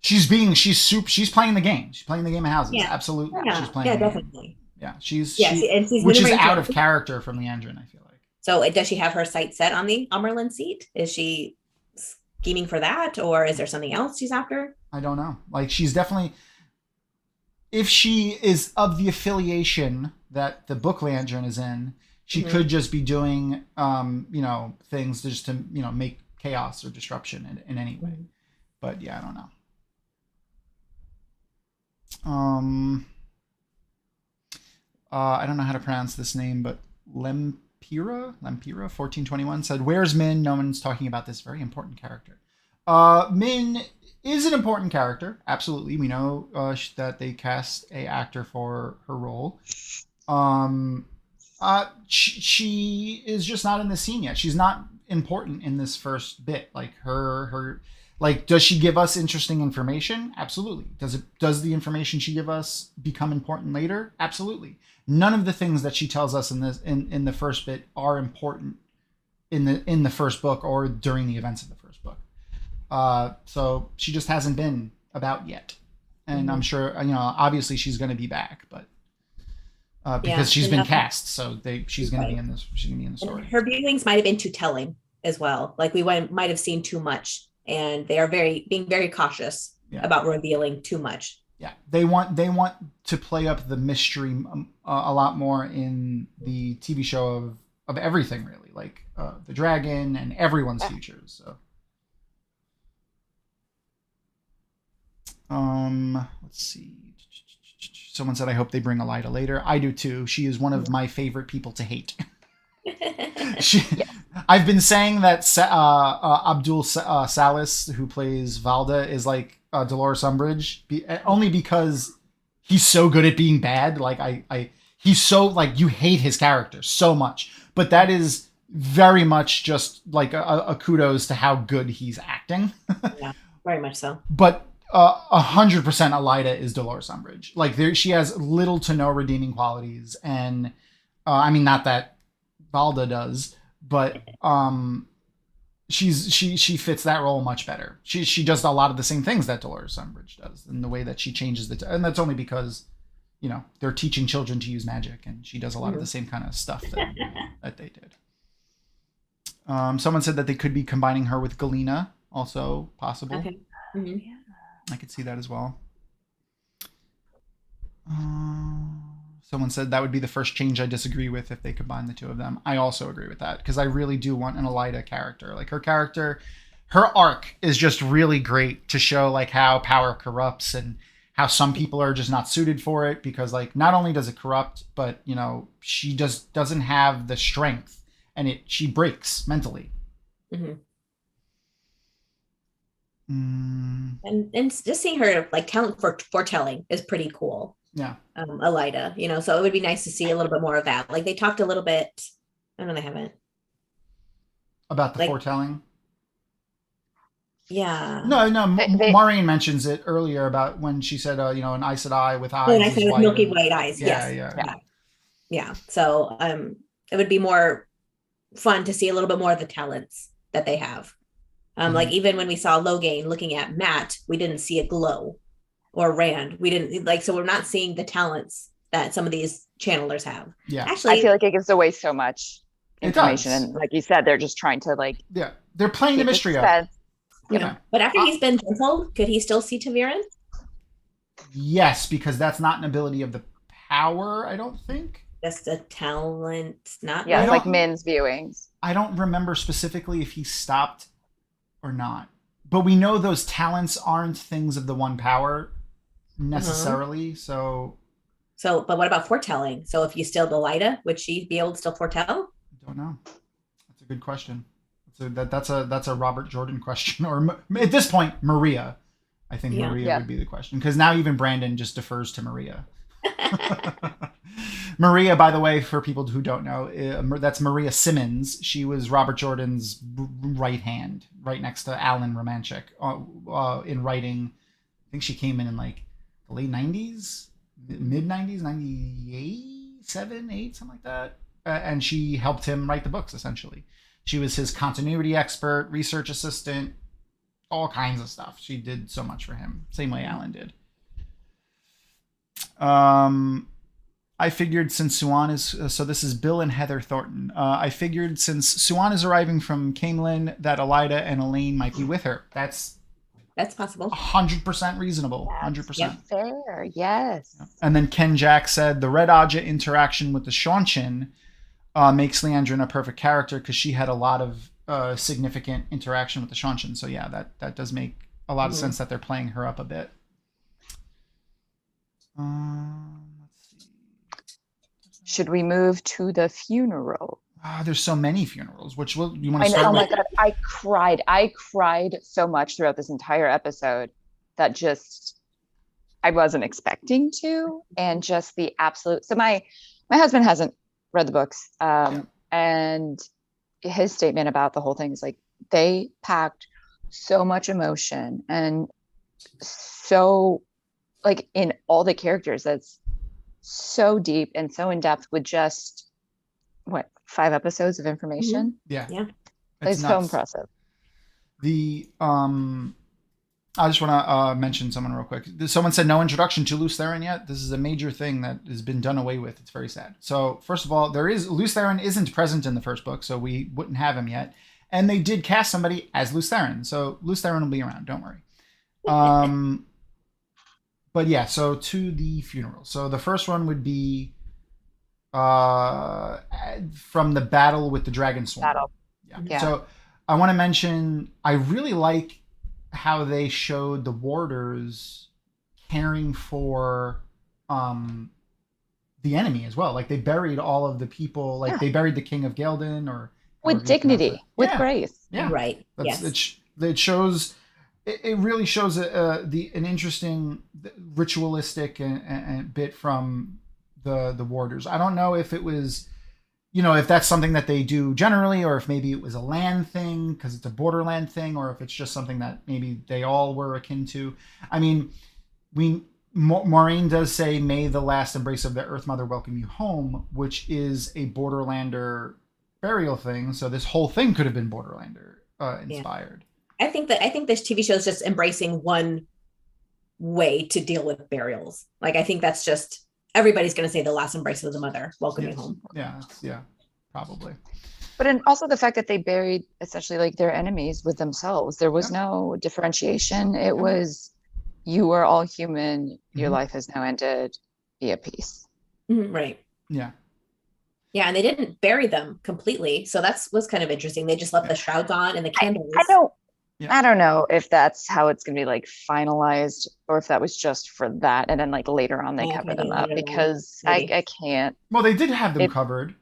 she's playing the game. She's playing the game of houses. Yeah. Absolutely. Yeah. She's playing the game. Definitely. Yeah, and which she's is maneuvering out of to- character from Leandrin, I feel like. So does she have her sights set on the Amerlin seat? Is she scheming for that, or is there something else she's after? I don't know. Like, she's definitely, if she is of the affiliation that the book Leandrin is in, she could just be doing, things just to, make chaos or disruption in any way. But yeah, I don't know. I don't know how to pronounce this name, but Lempira 1421 said, "Where's Min? No one's talking about this very important character." Min is an important character. Absolutely, we know that they cast a actor for her role. She is just not in the scene yet. She's not important in this first bit. Like her like, does she give us interesting information? Absolutely. Does the information she give us become important later? Absolutely. None of the things that she tells us in the first bit are important in the first book or during the events of the first book. So she just hasn't been about yet. And I'm sure, obviously she's going to be back, but because she's been cast, so she's going to be in this. She's going to be in the story. Her viewings might have been too telling as well. Like, might have seen too much, and they are being very cautious about revealing too much. Yeah, they want to play up the mystery a lot more in the TV show of everything, really, like the dragon and everyone's futures. So, let's see. Someone said, "I hope they bring Elida later." I do too. She is one of my favorite people to hate. I've been saying that Abdul Salis, who plays Valda, is like Dolores Umbridge, only because he's so good at being bad. Like he's so, like, you hate his character so much, but that is very much just like a kudos to how good he's acting. Yeah, very much so. But 100% Elida is Dolores Umbridge. Like, she has little to no redeeming qualities, and I mean, not that Valda does, but she fits that role much better. She does a lot of the same things that Dolores Umbridge does, in the way that she changes and that's only because they're teaching children to use magic, and she does a lot of the same kind of stuff that they did. Someone said that they could be combining her with Galena, also possible. Okay. Mm-hmm. I could see that as well. Someone said that would be the first change I disagree with if they combine the two of them. I also agree with that, because I really do want an Elida character. Like, her arc is just really great to show, like, how power corrupts and how some people are just not suited for it, because, like, not only does it corrupt, but she just doesn't have the strength, and she breaks mentally. Mm-hmm. And just seeing her, like, talent for foretelling is pretty cool. Yeah. Elida, so it would be nice to see a little bit more of that. Like, they talked a little bit, I know they haven't. About the foretelling? Yeah. No, Maureen mentions it earlier about when she said, an Aes Sedai with eyes. Oh, an Aes Sedai with milky white eyes, yes. Yeah. So it would be more fun to see a little bit more of the talents that they have. Like, even when we saw Logain looking at Matt, we didn't see a glow, or Rand. We didn't, so we're not seeing the talents that some of these channelers have. Yeah. Actually, I feel like it gives away so much information. And like you said, they're just trying to, like, they're playing the mystery up. Yeah. But after he's been gentle, could he still see Taviran? Yes, because that's not an ability of the power, I don't think. Just a talent, not. Yeah, it's like Min's viewings. I don't remember specifically if he stopped or not, but we know those talents aren't things of the one power necessarily. So but what about foretelling? So if you stilled Elida, would she be able to still foretell? I don't know. That's a good question. That's a Robert Jordan question, or at this point, Maria. I think Maria would be the question, because now even Brandon just defers to Maria. Maria, by the way, for people who don't know, that's Maria Simmons. She was Robert Jordan's right hand, right next to Alan Romanchik in writing. I think she came in like the late 90s, mid 90s, 98, 7, 8, something like that. And she helped him write the books, essentially. She was his continuity expert, research assistant, all kinds of stuff. She did so much for him, same way Alan did. I figured since Suan is so this is Bill and Heather Thornton. I figured since Suan is arriving from Camelin that Elida and Elaine might be with her. That's possible. 100% reasonable. 100%. Yep. Fair. Yes. And then Ken Jack said the Red Aja interaction with the Shaunchin makes Leandrin a perfect character because she had a lot of significant interaction with the Shaunchin. So yeah, that does make a lot of sense that they're playing her up a bit. Let's see. Should we move to the funeral? There's so many funerals. Which will you want I to know. start Oh with? my god, I cried so much throughout this entire episode that just I wasn't expecting to, and just the absolute. So my husband hasn't read the books, and his statement about the whole thing is like they packed so much emotion and so like in all the characters that's so deep and so in depth with just what 5 episodes of information. Yeah. It's so impressive. The I just want to mention someone real quick. Someone said no introduction to Lews Therin yet. This is a major thing that has been done away with. It's very sad. So first of all, Lews Therin isn't present in the first book, so we wouldn't have him yet. And they did cast somebody as Lews Therin, so Lews Therin will be around. Don't worry. But yeah, so to the funeral. So the first one would be from the battle with the Dragon Swarm. Yeah. So I want to mention, I really like how they showed the warders caring for the enemy as well. Like they buried all of the people, like they buried the King of Geldin or with dignity, with grace. Yeah. Right. It shows. It really shows an interesting ritualistic and bit from the warders. I don't know if it was, if that's something that they do generally, or if maybe it was a land thing because it's a borderland thing, or if it's just something that maybe they all were akin to. I mean, Maureen does say, "May the last embrace of the Earth Mother welcome you home," which is a Borderlander burial thing. So this whole thing could have been Borderlander inspired. Yeah. I think this TV show is just embracing one way to deal with burials. Like I think that's just everybody's going to say the last embrace of the mother, welcome you home. Yeah, probably. But also the fact that they buried essentially like their enemies with themselves. There was no differentiation. It was, you are all human. Your life has now ended. Be at peace. Right. Yeah. Yeah, and they didn't bury them completely, so was kind of interesting. They just left the shrouds on and the candles. I don't know if that's how it's going to be like finalized, or if that was just for that, and then like later on they cover them up, because I can't. Well, they did have them covered.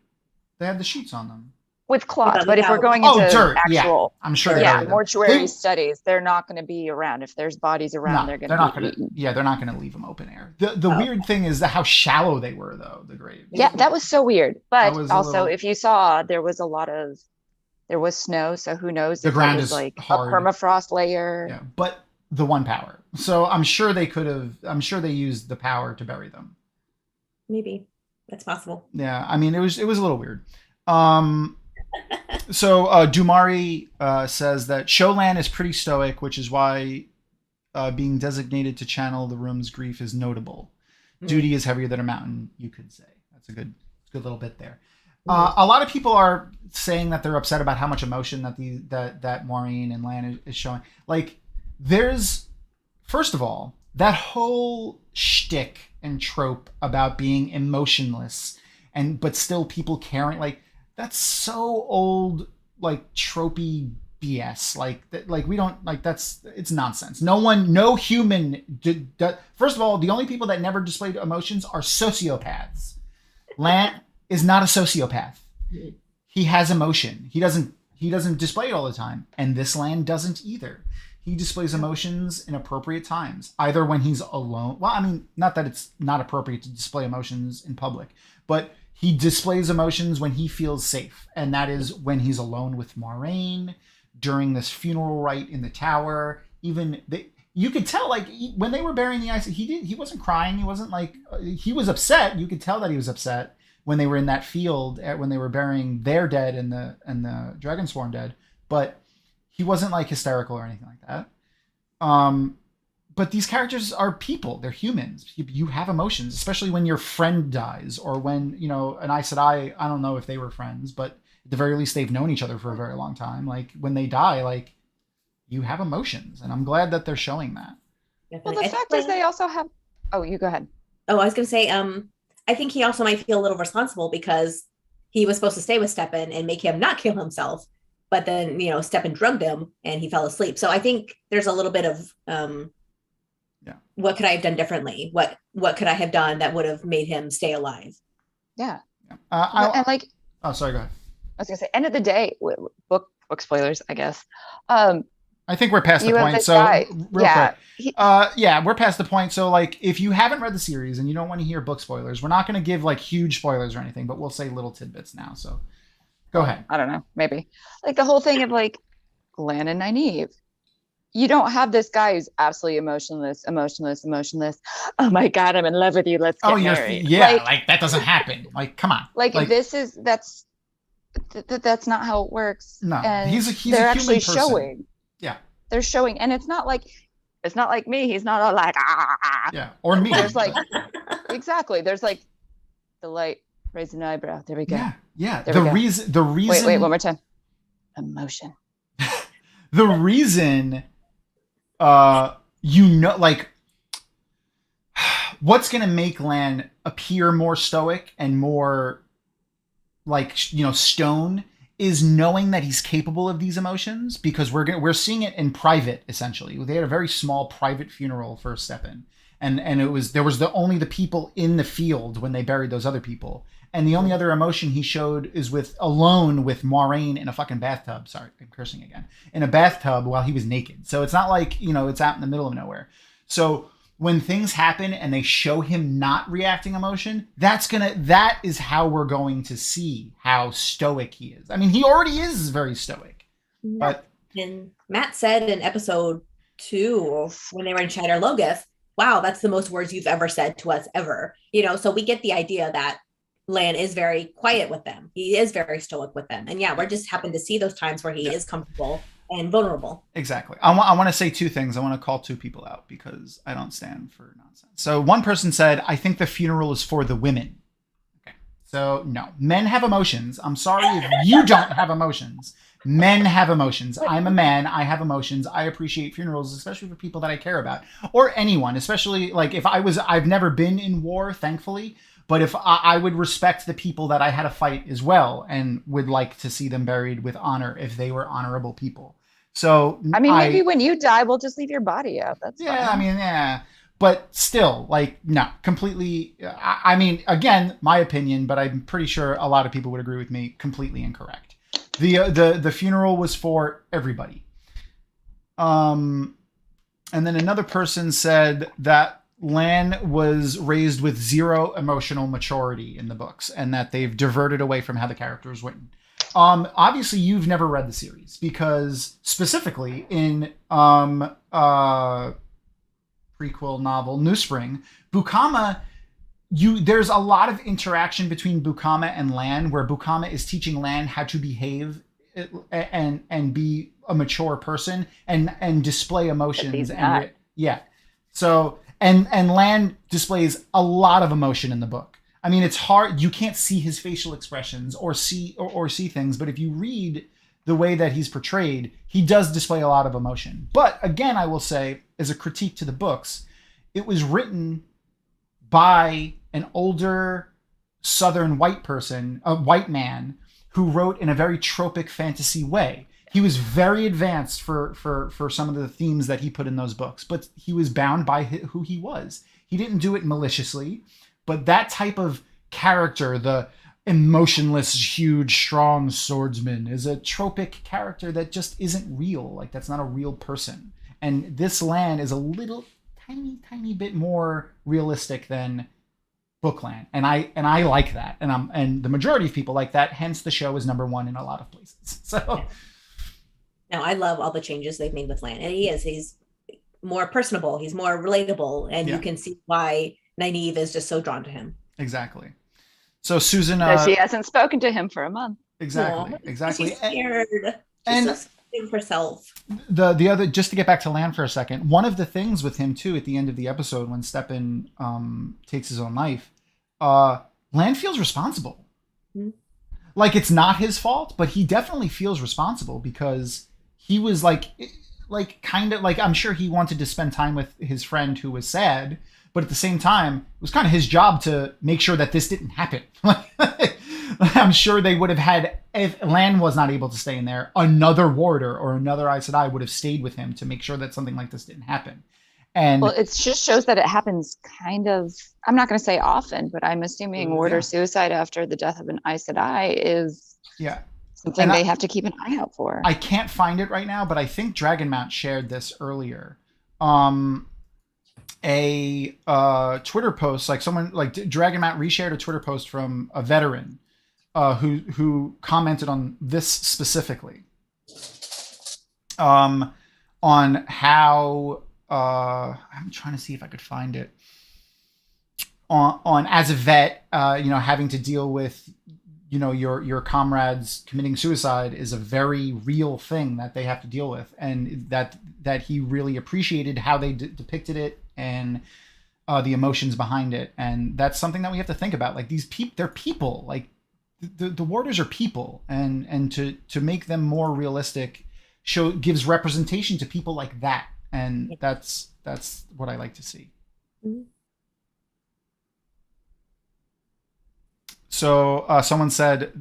They had the sheets on them with cloth, but if we're going into dirt, actual, I'm sure. Mortuary studies, they're not going to be around. If there's bodies around, they're not going to. Yeah, they're not going to leave them open air. The weird thing is how shallow they were, though. The graves. Yeah, that was so weird. But also, if you saw, there was snow, so who knows? The ground is like hard. A permafrost layer. Yeah, but the one power. So I'm sure they could have. I'm sure they used the power to bury them. Maybe that's possible. Yeah, I mean it was a little weird. So Dumari says that Sholan is pretty stoic, which is why being designated to channel the room's grief is notable. Duty is heavier than a mountain, you could say. That's a good little bit there. A lot of people are saying that they're upset about how much emotion that Maureen and Lan is showing. Like, there's, first of all, that whole shtick and trope about being emotionless but still people caring, like, that's so old, like, tropey BS. Like we don't, like, it's nonsense. No human did. First of all, the only people that never displayed emotions are sociopaths. Lan is not a sociopath. He has emotion. He doesn't display it all the time, and this Lan doesn't either. He displays emotions in appropriate times, either when he's alone. Well, I mean, not that it's not appropriate to display emotions in public, but he displays emotions when he feels safe, and that is when he's alone with Moiraine during this funeral rite in the tower. You could tell, like, when they were burying the ice, he wasn't crying. He wasn't like, he was upset. You could tell that he was upset when they were in that field, when they were burying their dead and the Dragonsworn dead, but he wasn't like hysterical or anything like that. but these characters are people. They're humans. You have emotions, especially when your friend dies, or when, you know, an Aes Sedai, I don't know if they were friends, but at the very least they've known each other for a very long time. Like when they die, like you have emotions, and I'm glad that they're showing that. Definitely. Well, the fact is they also have, oh, you go ahead. Oh, I was going to say, I think he also might feel a little responsible because he was supposed to stay with Stepan and make him not kill himself. But then, you know, Stepan drugged him and he fell asleep. So I think there's a little bit of, what could I have done differently? What could I have done that would have made him stay alive? Yeah. And like, oh, sorry, go ahead. I was gonna say, end of the day, book spoilers, I guess. I think we're past the point. So real quick. We're past the point. So like, if you haven't read the series and you don't want to hear book spoilers, we're not going to give like huge spoilers or anything, but we'll say little tidbits now. So go ahead. I don't know, maybe like the whole thing of like Lan and Nynaeve. You don't have this guy who's absolutely emotionless. Oh my God, I'm in love with you. Let's get married. Yeah, like that doesn't happen. Like, come on. Like that's not how it works. No, and he's a human actually person. Showing. Yeah. They're showing, and it's not like me. He's not all like Yeah, or me. There's like exactly. There's like the light raising an eyebrow. There we go. Yeah. The reason. Wait, one more time. Emotion. The reason. You know, like, what's gonna make Lan appear more stoic and more, like, you know, stone is knowing that he's capable of these emotions, because we're seeing it in private. Essentially, they had a very small private funeral for Stepan, and there was only the people in the field when they buried those other people. And the only other emotion he showed is alone with Moiraine in a fucking bathtub. Sorry, I'm cursing again. In a bathtub while he was naked. So it's not like, you know, it's out in the middle of nowhere. So when things happen and they show him not reacting emotion, that is how we're going to see how stoic he is. I mean, he already is very stoic. But and Matt said in episode 2 when they were in Shatter Logoth, wow, that's the most words you've ever said to us ever. You know, so we get the idea that Lan is very quiet with them. He is very stoic with them. And yeah, we're just happen to see those times where he is comfortable and vulnerable. Exactly. I want to say two things. I want to call two people out because I don't stand for nonsense. So one person said, I think the funeral is for the women. Okay. So no, men have emotions. I'm sorry if you don't have emotions. Men have emotions. I'm a man. I have emotions. I appreciate funerals, especially for people that I care about, or anyone, especially like I've never been in war, thankfully. But if I would respect the people that I had to fight as well, and would like to see them buried with honor if they were honorable people. So I mean, maybe when you die, we'll just leave your body out. That's fine. I mean, but still, like, no, completely. I mean, again, my opinion, but I'm pretty sure a lot of people would agree with me. Completely incorrect. The funeral was for everybody. And then another person said that Lan was raised with zero emotional maturity in the books, and that they've diverted away from how the character is written. Obviously, you've never read the series, because specifically in prequel novel Newspring, Bukama, there's a lot of interaction between Bukama and Lan, where Bukama is teaching Lan how to behave and be a mature person and display emotions. So. And Lan displays a lot of emotion in the book. I mean, it's hard. You can't see his facial expressions or see things. But if you read the way that he's portrayed, he does display a lot of emotion. But again, I will say, as a critique to the books, it was written by an older Southern white person, a white man, who wrote in a very tropic fantasy way. He was very advanced for some of the themes that he put in those books, but he was bound by who he was. He didn't do it maliciously, but that type of character, the emotionless, huge, strong swordsman, is a tropic character that just isn't real. Like, that's not a real person. And this Lan is a little tiny bit more realistic than Bookland, and I like that, and the majority of people like that. Hence, the show is #1 in a lot of places. So. No, I love all the changes they've made with Lan. And he's more personable. He's more relatable. And you can see why Nynaeve is just so drawn to him. Exactly. So Susan... she hasn't spoken to him for a month. Exactly. She's scared. Think for self. The other, just to get back to Lan for a second, one of the things with him too at the end of the episode when Stepan takes his own life, Lan feels responsible. Mm-hmm. Like it's not his fault, but he definitely feels responsible because he was like kind of like, I'm sure he wanted to spend time with his friend who was sad, but at the same time, it was kind of his job to make sure that this didn't happen. I'm sure they would have had, if Lan was not able to stay in there, another warder or another Aes Sedai would have stayed with him to make sure that something like this didn't happen. And well, it just shows that it happens kind of, I'm not going to say often, but I'm assuming warder suicide after the death of an Aes Sedai is something they have to keep an eye out for. I can't find it right now, but I think Dragonmount shared this earlier. A Twitter post, like someone like Dragonmount reshared a Twitter post from a veteran who commented on this specifically, on how I'm trying to see if I could find it on as a vet, having to deal with your comrades committing suicide is a very real thing that they have to deal with, and that he really appreciated how they depicted it and the emotions behind it. And that's something that we have to think about. Like these they're people. Like the warders are people, and to make them more realistic gives representation to people like that, and that's what I like to see. Mm-hmm. So someone said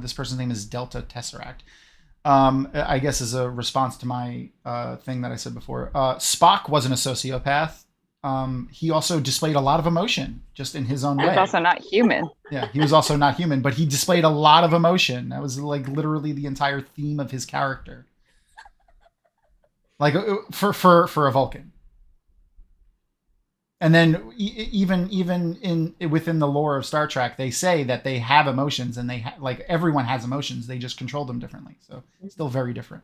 this person's name is Delta Tesseract. I guess as a response to my thing that I said before, Spock wasn't a sociopath. He also displayed a lot of emotion just in his own way. He's also not human. Yeah, he was also not human, but he displayed a lot of emotion. That was like literally the entire theme of his character. Like for a Vulcan. And then even within the lore of Star Trek, they say that they have emotions, and they like everyone has emotions. They just control them differently. So it's still very different.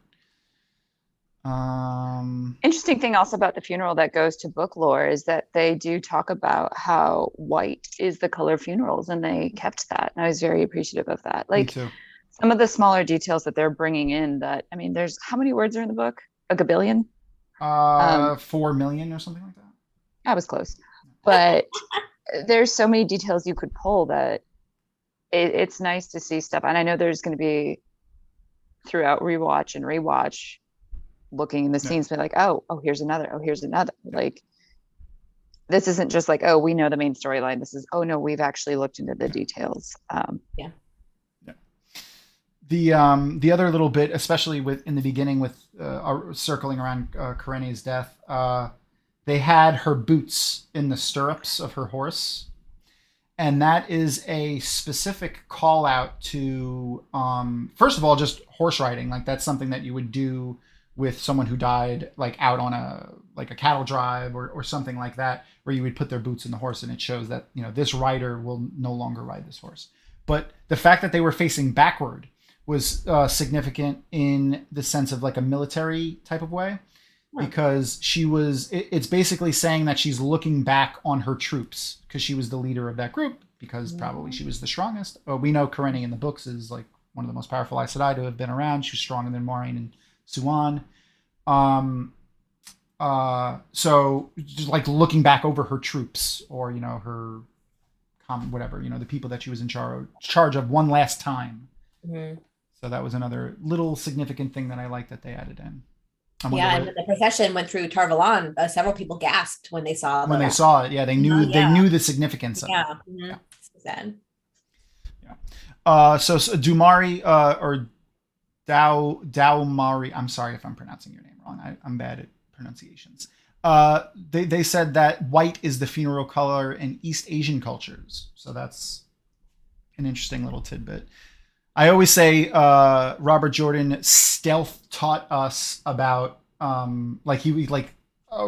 Interesting thing also about the funeral that goes to book lore is that they do talk about how white is the color of funerals, and they kept that. And I was very appreciative of that. Like some of the smaller details that they're bringing in. That I mean, there's how many words are in the book? A gabillion? 4 million or something like that. I was close, but there's so many details you could pull that it's nice to see stuff. And I know there's going to be throughout rewatch looking in the scenes, be like, oh, here's another. Like, this isn't just like, oh, we know the main storyline. This is, oh no, we've actually looked into the details. The other little bit, especially in the beginning with circling around Karenia's death, they had her boots in the stirrups of her horse. And that is a specific call out to, first of all, just horse riding. Like that's something that you would do with someone who died, like out on a cattle drive or something like that, where you would put their boots in the horse, and it shows that, this rider will no longer ride this horse. But the fact that they were facing backward was significant in the sense of like a military type of way. Because it's basically saying that she's looking back on her troops because she was the leader of that group, because probably she was the strongest. We know Karenia in the books is like one of the most powerful Aes Sedai to have been around. She was stronger than Moiraine and Suan. So just like looking back over her troops, or, her whatever, the people that she was in charge of one last time. Mm-hmm. So that was another little significant thing that I like that they added in. And when the procession went through Tarvalon, several people gasped when they saw it. Yeah, they knew the significance of it. Mm-hmm. Yeah, so sad. Yeah. So Dumari or Daumari. I'm sorry if I'm pronouncing your name wrong. I'm bad at pronunciations. They said that white is the funeral color in East Asian cultures. So that's an interesting little tidbit. I always say Robert Jordan stealth taught us about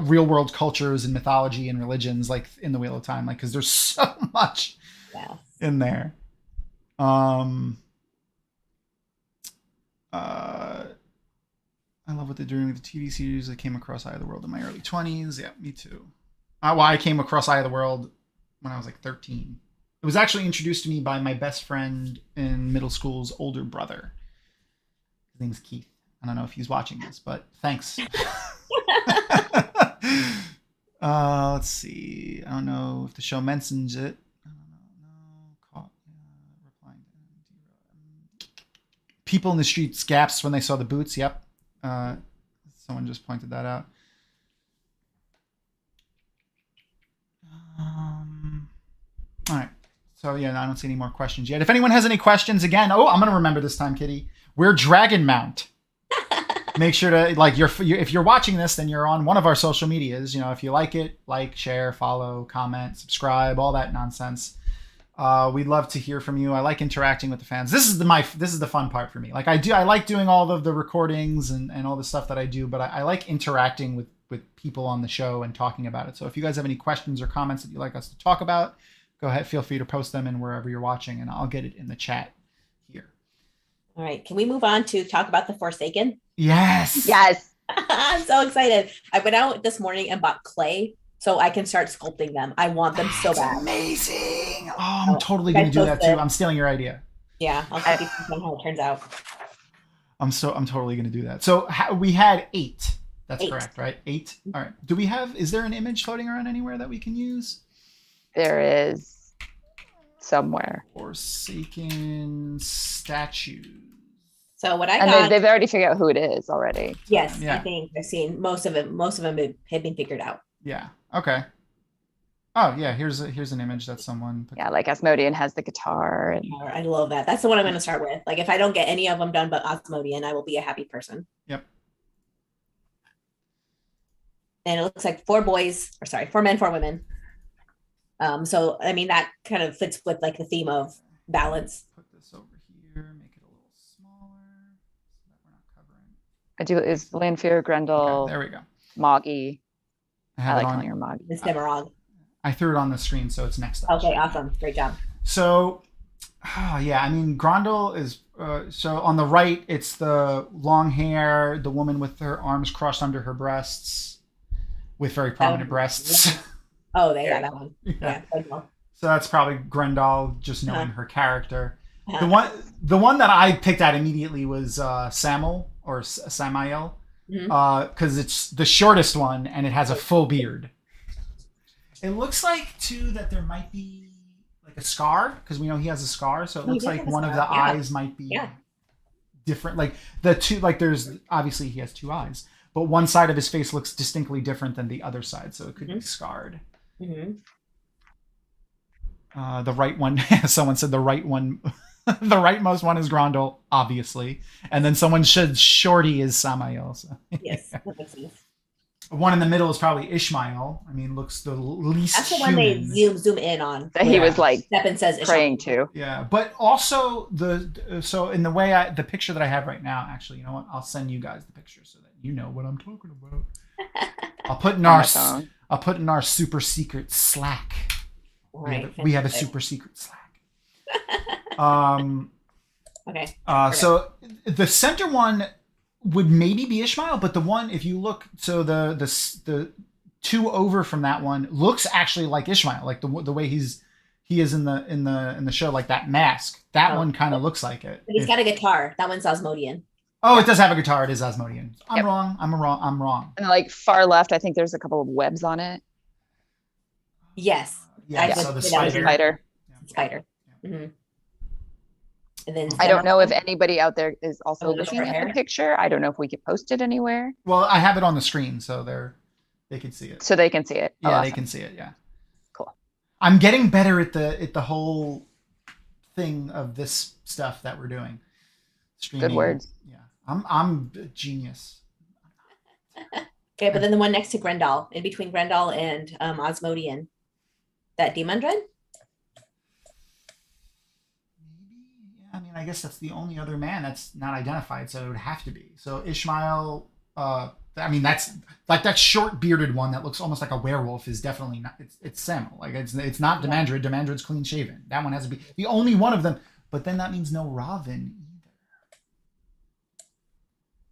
real world cultures and mythology and religions, like in the Wheel of Time, like because there's so much in there. I love what they're doing with the TV series. I came across Eye of the World in my early 20s. Yeah, me too. I came across Eye of the World when I was like 13. It was actually introduced to me by my best friend in middle school's older brother. His name's Keith. I don't know if he's watching this, but thanks. Let's see. I don't know if the show mentions it. People in the streets gasped when they saw the boots. Yep. Someone just pointed that out. All right. So yeah, I don't see any more questions yet. If anyone has any questions, again, I'm gonna remember this time, Kitty. We're Dragonmount. Make sure to if you're watching this, then you're on one of our social medias. If you like it, share, follow, comment, subscribe, all that nonsense. We'd love to hear from you. I like interacting with the fans. This is the fun part for me. I like doing all of the recordings and all the stuff that I do, but I like interacting with people on the show and talking about it. So if you guys have any questions or comments that you'd like us to talk about, go ahead, feel free to post them in wherever you're watching, and I'll get it in the chat here. All right. Can we move on to talk about the Forsaken? Yes. Yes. I'm so excited. I went out this morning and bought clay so I can start sculpting them. I want them so bad. Amazing. Oh, I'm totally going to do that too. I'm stealing your idea. Yeah. I'll keep you how it turns out. I'm totally going to do that. So we had 8. That's 8. Correct, right? 8. All right. Is there an image floating around anywhere that we can use? There is somewhere. Forsaken statues. So what I got, they've already figured out who it is already. Yes, yeah. I think I've seen most of them have been figured out. Yeah. Okay. Oh yeah, here's an image that someone put. Yeah, like Asmodean has the guitar. And... I love that. That's the one I'm going to start with. If I don't get any of them done but Asmodean, I will be a happy person. Yep. And it looks like 4 men, 4 women. So I mean that kind of fits with the theme of balance. Put this over here, make it a little smaller so that we're not covering. I do is Lanfear, Grendel. Okay, there we go. Moggy. I like calling her Moggy. It's Demerog. I threw it on the screen so it's next to us. Okay, awesome. Great job. So yeah, I mean Grendel is so on the right it's the long hair, the woman with her arms crossed under her breasts with very prominent breasts. Oh, that one. Yeah. So that's probably Grendel, just knowing her character. The one that I picked out immediately was Samael or Samael, because it's the shortest one and it has a full beard. It looks like too that there might be a scar, because we know he has a scar, so it looks like one of the eyes might be different. There's obviously he has 2 eyes, but one side of his face looks distinctly different than the other side, so it could be scarred. Mm-hmm. The right one, someone said the right one, the rightmost one is Grendel, obviously. And then someone said Shorty is Samael. So. Yes, that makes sense. One in the middle is probably Ishmael. I mean, looks the least That's the human. one they zoom in on. That he was Steppen says praying to. Yeah, but also so in the way the picture that I have right now, actually, you know what? I'll send you guys the picture so that you know what I'm talking about. I'll put in our super secret Slack. Right. We have a super secret Slack. Okay. So the center one would maybe be Ishmael, but the one, if you look, so the 2 over from that one looks actually like Ishmael, like the way he is in the show, like that mask. That one kind of looks like it. But he's got a guitar. That one's Asmodean. Oh, it does have a guitar. It is Asmodean. I'm wrong. I'm wrong. And far left, I think there's a couple of webs on it. Yes. Yeah. So the spider. Spider. Mm-hmm. And then I don't know if anybody out there is also looking at the picture. I don't know if we could post it anywhere. Well, I have it on the screen, so they can see it. So they can see it. Yeah, awesome. They can see it. Yeah. Cool. I'm getting better at the whole thing of this stuff that we're doing. Streaming. Good words. Yeah. I'm a genius. Okay, but then the one next to Grendel, in between Grendel and Asmodean, that demon dread? Maybe. Yeah, I mean, I guess that's the only other man that's not identified, so it would have to be. So Ishmael, I mean, that's that short bearded one that looks almost like a werewolf is definitely not. It's Samael. It's not Demandred. Demandred's clean shaven. That one has to be the only one of them. But then that means no Ravin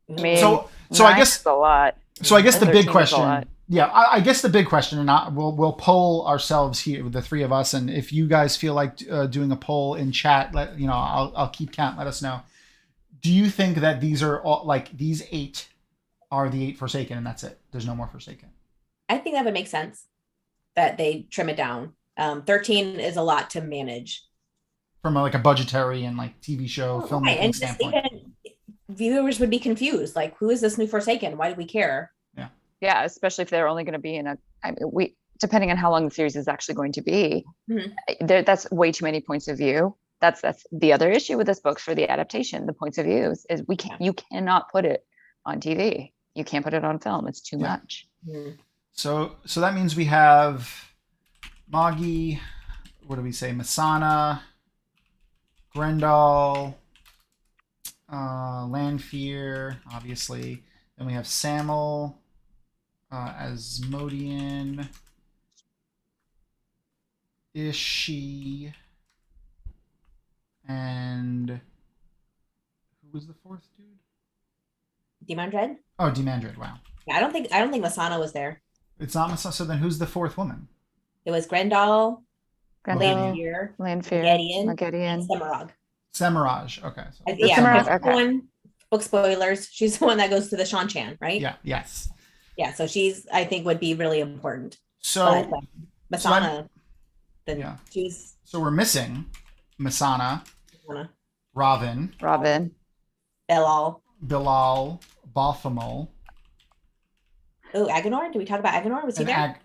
either. I mean, so I guess a lot. So I guess the big 13 is a question, lot. I guess the big question, and we'll poll ourselves here, the 3 of us, and if you guys feel like doing a poll in chat, I'll keep count. Let us know. do you think that these are all like these 8 are the 8 Forsaken and that's it? There's no more Forsaken. I think that would make sense that they trim it down. 13 is a lot to manage From like a budgetary and like TV show filmmaking right. And just standpoint. even viewers would be confused. Like, who is this new Forsaken? Why do we care? Yeah, especially if they're only going to be in depending on how long the series is actually going to be, that's way too many points of view. That's the other issue with this book for the adaptation. The points of view is you cannot put it on TV. You can't put it on film. It's too much. So that means we have Magi, what do we say? Masana, Grendel, Lanfear, obviously. Then we have Samel, Asmodean, Ishi, and who was the 4th dude? Demandred? Oh, Demandred. Wow. Yeah, I don't think Masana was there. It's not Masana. So then who's the 4th woman? It was Grendel, Lanfear, Gideon, Semirog. Semiraj. Okay. So. Yeah, one book spoilers. She's the one that goes to the Shan-Chan, right? Yeah. Yes. Yeah. So she's, I think, would be really important. So Masana, So we're missing Masana, Ravin, Bilal, Balthamol. Oh, Agenor? Did we talk about Agenor? Was he there?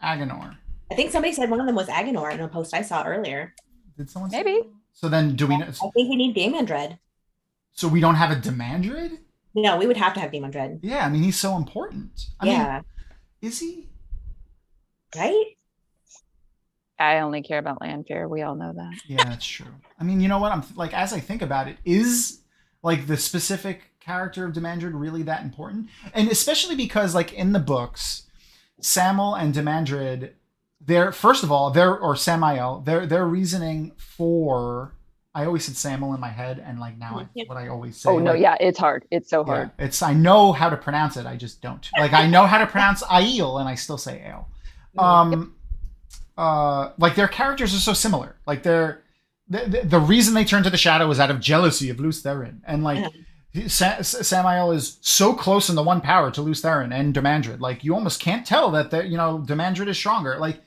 Agenor. I think somebody said one of them was Agenor in a post I saw earlier. Did someone maybe? Say that? So then do we know? I think we need Demandred. So we don't have a Demandred? No, we would have to have Demandred. Yeah, I mean, he's so important. I mean, is he? Right? I only care about Lanfear. We all know that. Yeah, that's true. I mean, you know what? I'm like, as I think about it, is like the specific character of Demandred really that important? And especially because like in the books, Samel and Demandred, Samael, their reasoning for, I always said Samel in my head, and like now what I always say. Oh no, it's hard. It's so hard. Yeah, I know how to pronounce it, I just don't. Like I know how to pronounce Aiel, and I still say Ale. Like their characters are so similar. Like the reason they turned to the shadow was out of jealousy of Lews Therin, and like Samael is so close in the one power to Lews Therin and Demandred. Like you almost can't tell that Demandred is stronger. Like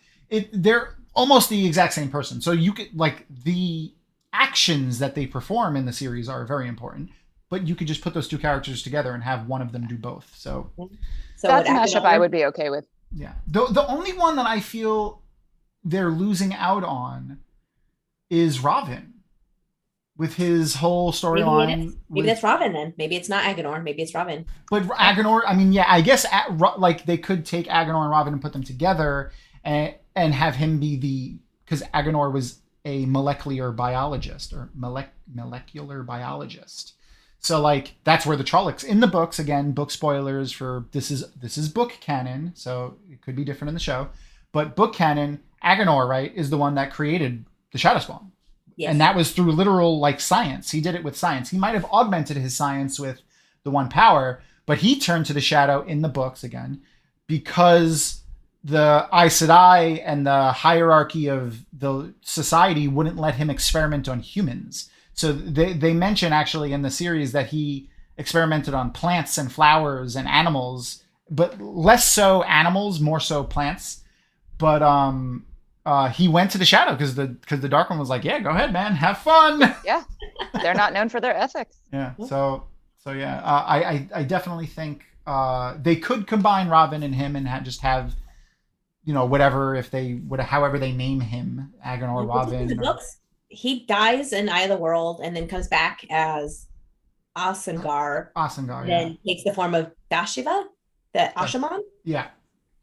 they're almost the exact same person. So you could like the actions that they perform in the series are very important, but you could just put those two characters together and have one of them do both. So that's a mashup I would be okay with. Yeah. The only one that I feel they're losing out on is Ravin with his whole storyline. Maybe that's Ravin then. Maybe it's not Agenor. Maybe it's Ravin. But Agenor, I mean, yeah, I guess like they could take Agenor and Ravin and put them together and have him be because Agenor was a molecular biologist. So like that's where the Trollocs in the books, again, book spoilers for this is book canon, so it could be different in the show. But book canon, Agenor, right, is the one that created the Shadowspawn. Yes. And that was through literal like science. He did it with science. He might have augmented his science with the one power, but he turned to the shadow in the books again because the Aes Sedai and the hierarchy of the society wouldn't let him experiment on humans. So they mention actually in the series that he experimented on plants and flowers and animals, but less so animals, more so plants. But he went to the shadow because the Dark One was like, yeah, go ahead, man, have fun. Yeah, they're not known for their ethics. Yeah. So yeah, I definitely think they could combine Ravin and him and just have, whatever, however they name him, Agenor, Ravin. The books, he dies in Eye of the World and then comes back as Asengar. Then takes the form of Dashiva, the Ashaman. Yeah.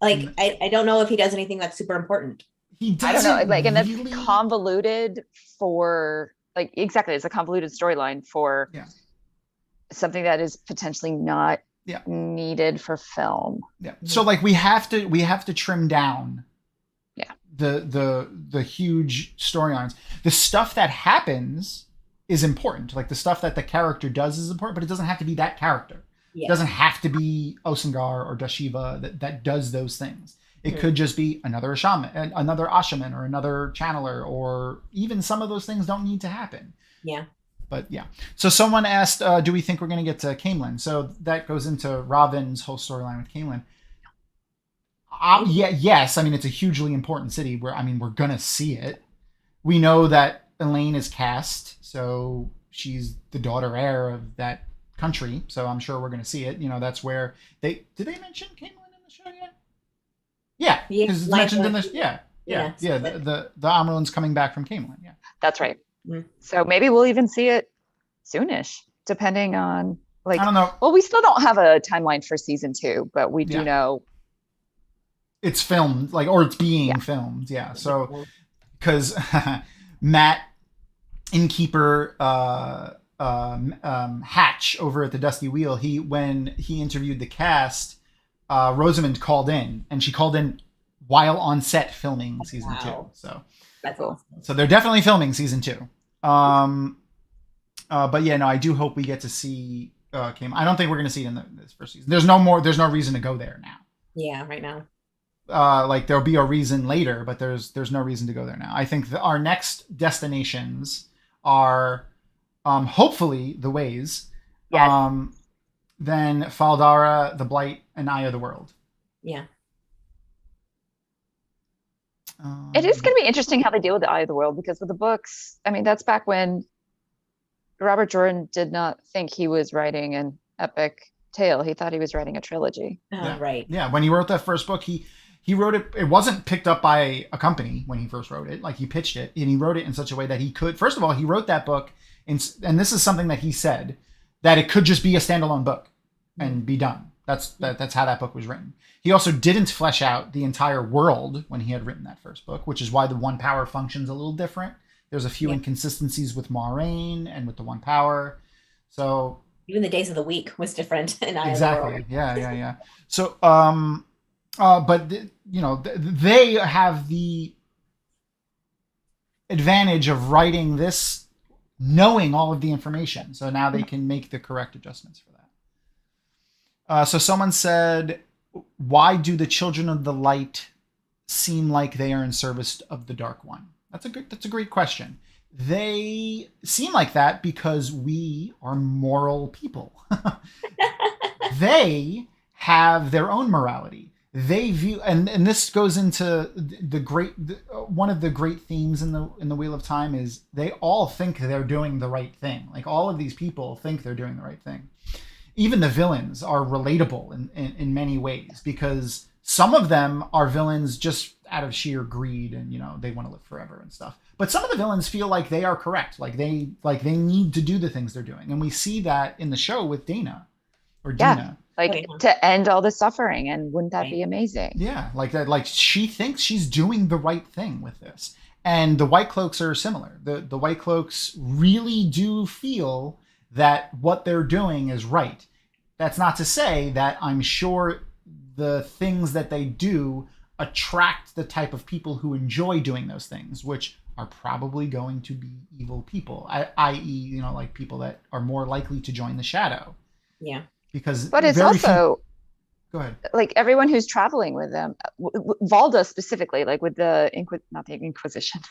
Like I don't know if he does anything that's super important. He doesn't. I don't know. Like, and really... that's convoluted for like exactly. It's a convoluted storyline for something that is potentially not needed for film. Yeah. So like we have to trim down. Yeah. The huge storylines. The stuff that happens is important. Like the stuff that the character does is important, but it doesn't have to be that character. Yeah. It doesn't have to be Osengar or Dashiva that does those things. It could just be another Ashaman or another channeler, or even some of those things don't need to happen. Yeah. But yeah. So someone asked, do we think we're going to get to Camelin? So that goes into Robin's whole storyline with Camelin. Yes. I mean, it's a hugely important city where, I mean, we're going to see it. We know that Elaine is cast, so she's the daughter heir of that country. So I'm sure we're going to see it. You know, that's where did they mention Camelin in the show yet? Yeah. Because it's mentioned in the, yeah. The Amaryllin's coming back from Camelin. Yeah. That's right. So maybe we'll even see it soonish, depending on like. I don't know. Well, we still don't have a timeline for season 2, but we do know it's filmed, like, or it's being filmed. Yeah. So because Matt, innkeeper Hatch over at the Dusty Wheel, when he interviewed the cast, Rosamund called in, and she called in while on set filming season 2. So that's awesome. So they're definitely filming season 2. But yeah, no, I do hope we get to see Cam. I don't think we're going to see it in this first season. There's no reason to go there now. Yeah, right now. Like there'll be a reason later, but there's no reason to go there now. I think our next destinations are hopefully the Ways. Yes. Then Faldara, the Blight, and Eye of the World. Yeah. It is going to be interesting how they deal with the Eye of the World, because with the books, I mean, that's back when Robert Jordan did not think he was writing an epic tale. He thought he was writing a trilogy. Right. Yeah. When he wrote that first book, he wrote it. It wasn't picked up by a company when he first wrote it. Like, he pitched it, and he wrote it in such a way that he could. First of all, he wrote that book, and this is something that he said, that it could just be a standalone book and be done. That's how that book was written. He also didn't flesh out the entire world when he had written that first book, which is why the One Power functions a little different. There's a few inconsistencies with Moiraine and with the One Power. So even the days of the week was different in Eye exactly. of the World. Yeah. So, but they have the advantage of writing this, knowing all of the information. So now they can make the correct adjustments for that. So someone said, why do the Children of the Light seem like they are in service of the Dark One? That's a great question. They seem like that because we are moral people. They have their own morality. They view, and this goes into one of the great themes in the Wheel of Time is they all think they're doing the right thing. Like, all of these people think they're doing the right thing. Even the villains are relatable in many ways, because some of them are villains just out of sheer greed and, they want to live forever and stuff. But some of the villains feel like they are correct. Like they need to do the things they're doing. And we see that in the show with Dana or Dina. Like, to end all the suffering. And wouldn't that be amazing? Yeah. Like that, like she thinks she's doing the right thing with this. And the White Cloaks are similar. The White Cloaks really do feel that what they're doing is right. That's not to say that I'm sure the things that they do attract the type of people who enjoy doing those things, which are probably going to be evil people, i.e., like people that are more likely to join the Shadow. Yeah. But it's also, go ahead. Like, everyone who's traveling with them, Valda specifically, like with not the Inquisition.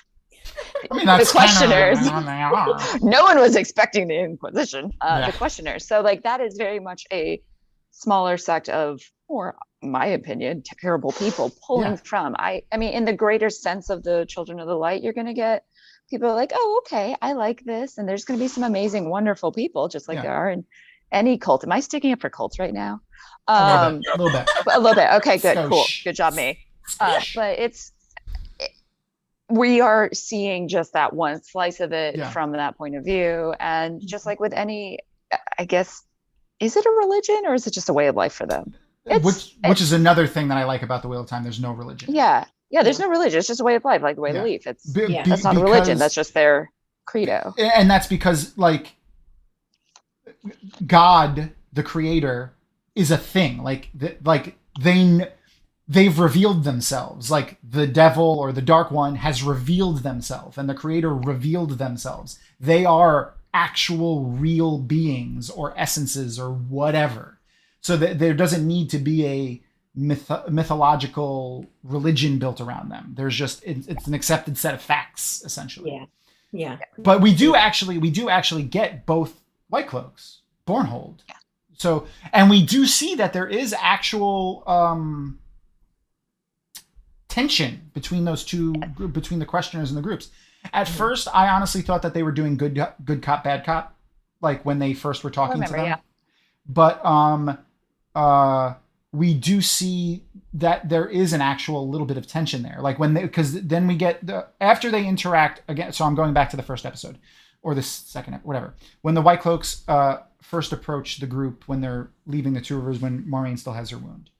I mean, that's the questioners. No one was expecting the Inquisition. The questioners. So, like, that is very much a smaller sect of, or in my opinion, terrible people pulling from. I mean, in the greater sense of the Children of the Light, you're going to get people like, oh, okay, I like this, and there's going to be some amazing, wonderful people, just like there are in any cult. Am I sticking up for cults right now? A little bit. A little bit. Okay, good, cool, good job, me. But we are seeing just that one slice of it from that point of view. And just like with any, I guess, is it a religion or is it just a way of life for them? Which is another thing that I like about the Wheel of Time. There's no religion. Yeah, there's no religion. It's just a way of life, like the way they live. That's not a religion. That's just their credo. And that's because, like, God, the creator, is a thing. They've revealed themselves. Like, the devil or the Dark One has revealed themselves, and the creator revealed themselves. They are actual real beings or essences or whatever. So that there doesn't need to be a mythological religion built around them. There's just, it's an accepted set of facts, essentially. Yeah. But we do actually get both White Cloaks, Bornhold. Yeah. So, and we do see that there is actual tension between those two, between the questioners and the groups. At first, I honestly thought that they were doing good cop, bad cop, like when they first were talking to them. Yeah. But we do see that there is an actual little bit of tension there. Like when because then we get after they interact again. So I'm going back to the first episode or the second, whatever. When the White Cloaks first approach the group when they're leaving the Two Rivers, when Maureen still has her wound.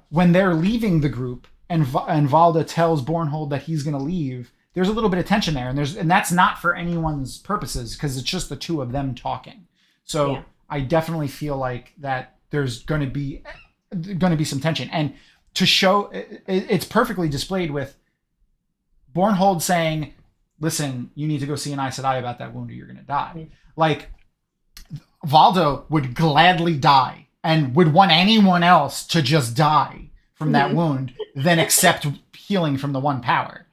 When they're leaving the group and Valda tells Bornhold that he's going to leave, there's a little bit of tension there, and that's not for anyone's purposes because it's just the two of them talking. So yeah. I definitely feel like that there's going to be some tension, and to show it's perfectly displayed with Bornhold saying, "Listen, you need to go see an Aes Sedai about that wound, or you're going to die." Mm-hmm. Like Valda would gladly die and would want anyone else to just die from that wound than accept healing from the one power.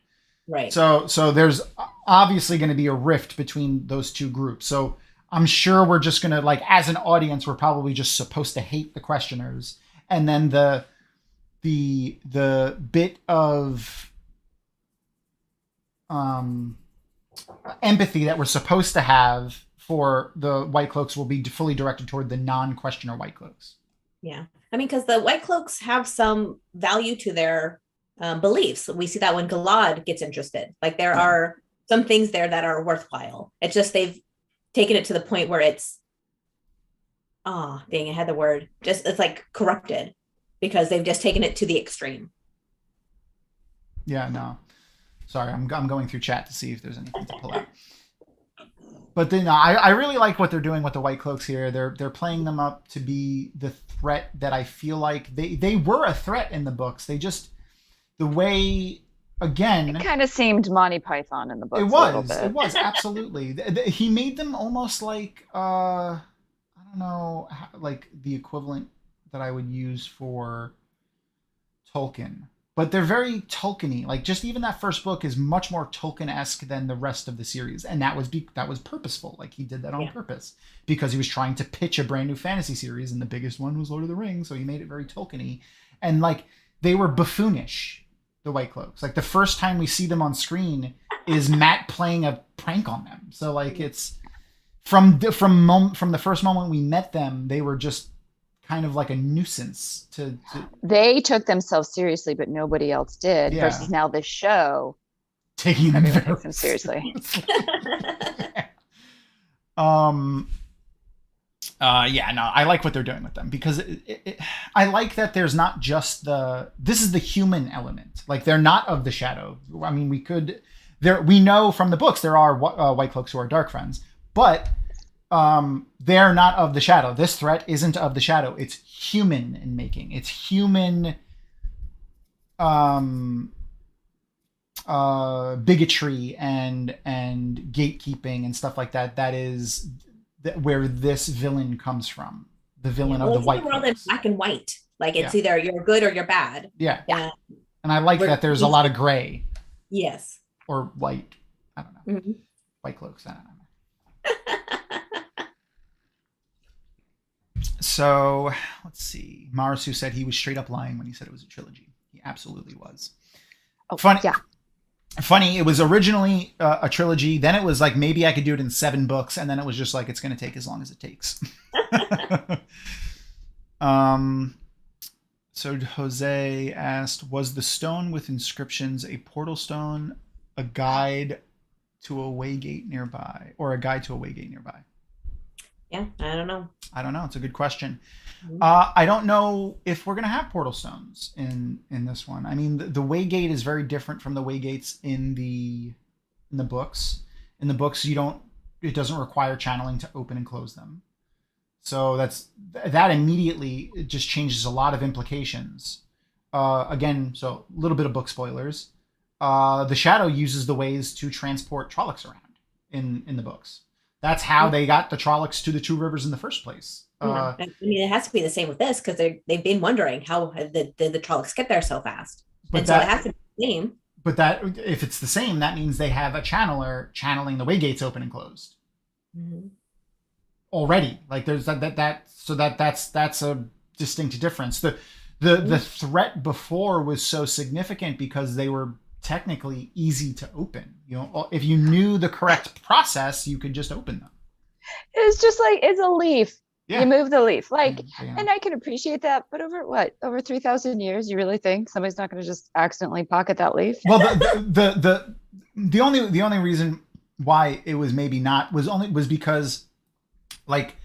Right. So there's obviously going to be a rift between those two groups. So I'm sure we're just going to, like, as an audience, we're probably just supposed to hate the questioners. And then the bit of empathy that we're supposed to have for the White Cloaks will be fully directed toward the non-questioner White Cloaks. Yeah. I mean, because the White Cloaks have some value to their beliefs. We see that when Galad gets interested. Like there are some things there that are worthwhile. It's just they've taken it to the point where it's, dang, I had the word. Just it's like corrupted because they've just taken it to the extreme. Yeah, no. Sorry, I'm going through chat to see if there's anything to pull out. But then I really like what they're doing with the White Cloaks here. They're playing them up to be the threat that I feel like they were a threat in the books. They just, the way, again, it kind of seemed Monty Python in the books. It was absolutely. He made them almost like I don't know, like the equivalent that I would use for Tolkien. But they're very Tolkien-y. Like just even that first book is much more Tolkien-esque than the rest of the series, and that was purposeful. Like he did that on purpose because he was trying to pitch a brand new fantasy series, and the biggest one was Lord of the Rings, so he made it very Tolkien-y. And like they were buffoonish, the White Cloaks. Like the first time we see them on screen is Matt playing a prank on them. So like it's from the first moment we met them, they were just kind of like a nuisance to they took themselves seriously, but nobody else did. Versus now this show taking them takes them seriously. I like what they're doing with them because I like that there's not just this is the human element. Like they're not of the shadow. I mean, we know from the books there are White Cloaks who are Dark Friends, but they're not of the shadow. This threat isn't of the shadow. It's human in making. It's human bigotry and gatekeeping and stuff like that. That is where this villain comes from. The villain of the White Cloaks. World in black and white. Like it's either you're good or you're bad. Yeah. And I like that there's a lot of gray. Yes. Or white. I don't know. Mm-hmm. White Cloaks. I don't know. So let's see. Marisu said he was straight up lying when he said it was a trilogy. He absolutely was. Oh, funny. Yeah. Funny. It was originally a trilogy. Then it was like maybe I could do it in 7 books, and then it was just like it's going to take as long as it takes. So Jose asked, "Was the stone with inscriptions a portal stone, a guide to a waygate nearby, or a guide to a waygate nearby?" Yeah, I don't know. It's a good question. I don't know if we're going to have portal stones in this one. I mean, the waygate is very different from the waygates in the books. In the books, it doesn't require channeling to open and close them. So that immediately it just changes a lot of implications. Again, so a little bit of book spoilers. The Shadow uses the ways to transport Trollocs around in the books. That's how they got the Trollocs to the Two Rivers in the first place. I mean, it has to be the same with this because they've been wondering how did the Trollocs get there so fast, and so it has to be the same. But that if it's the same, that means they have a channeler channeling the way gates open and closed already. Like there's that's a distinct difference. The threat before was so significant because they were technically easy to open. You know, if you knew the correct process, you could just open them. It's just like it's a leaf. Yeah. You move the leaf, like, Yeah. and I can appreciate that. But over 3,000 years, you really think somebody's not going to just accidentally pocket that leaf? Well, the only reason why it was maybe not was because, like,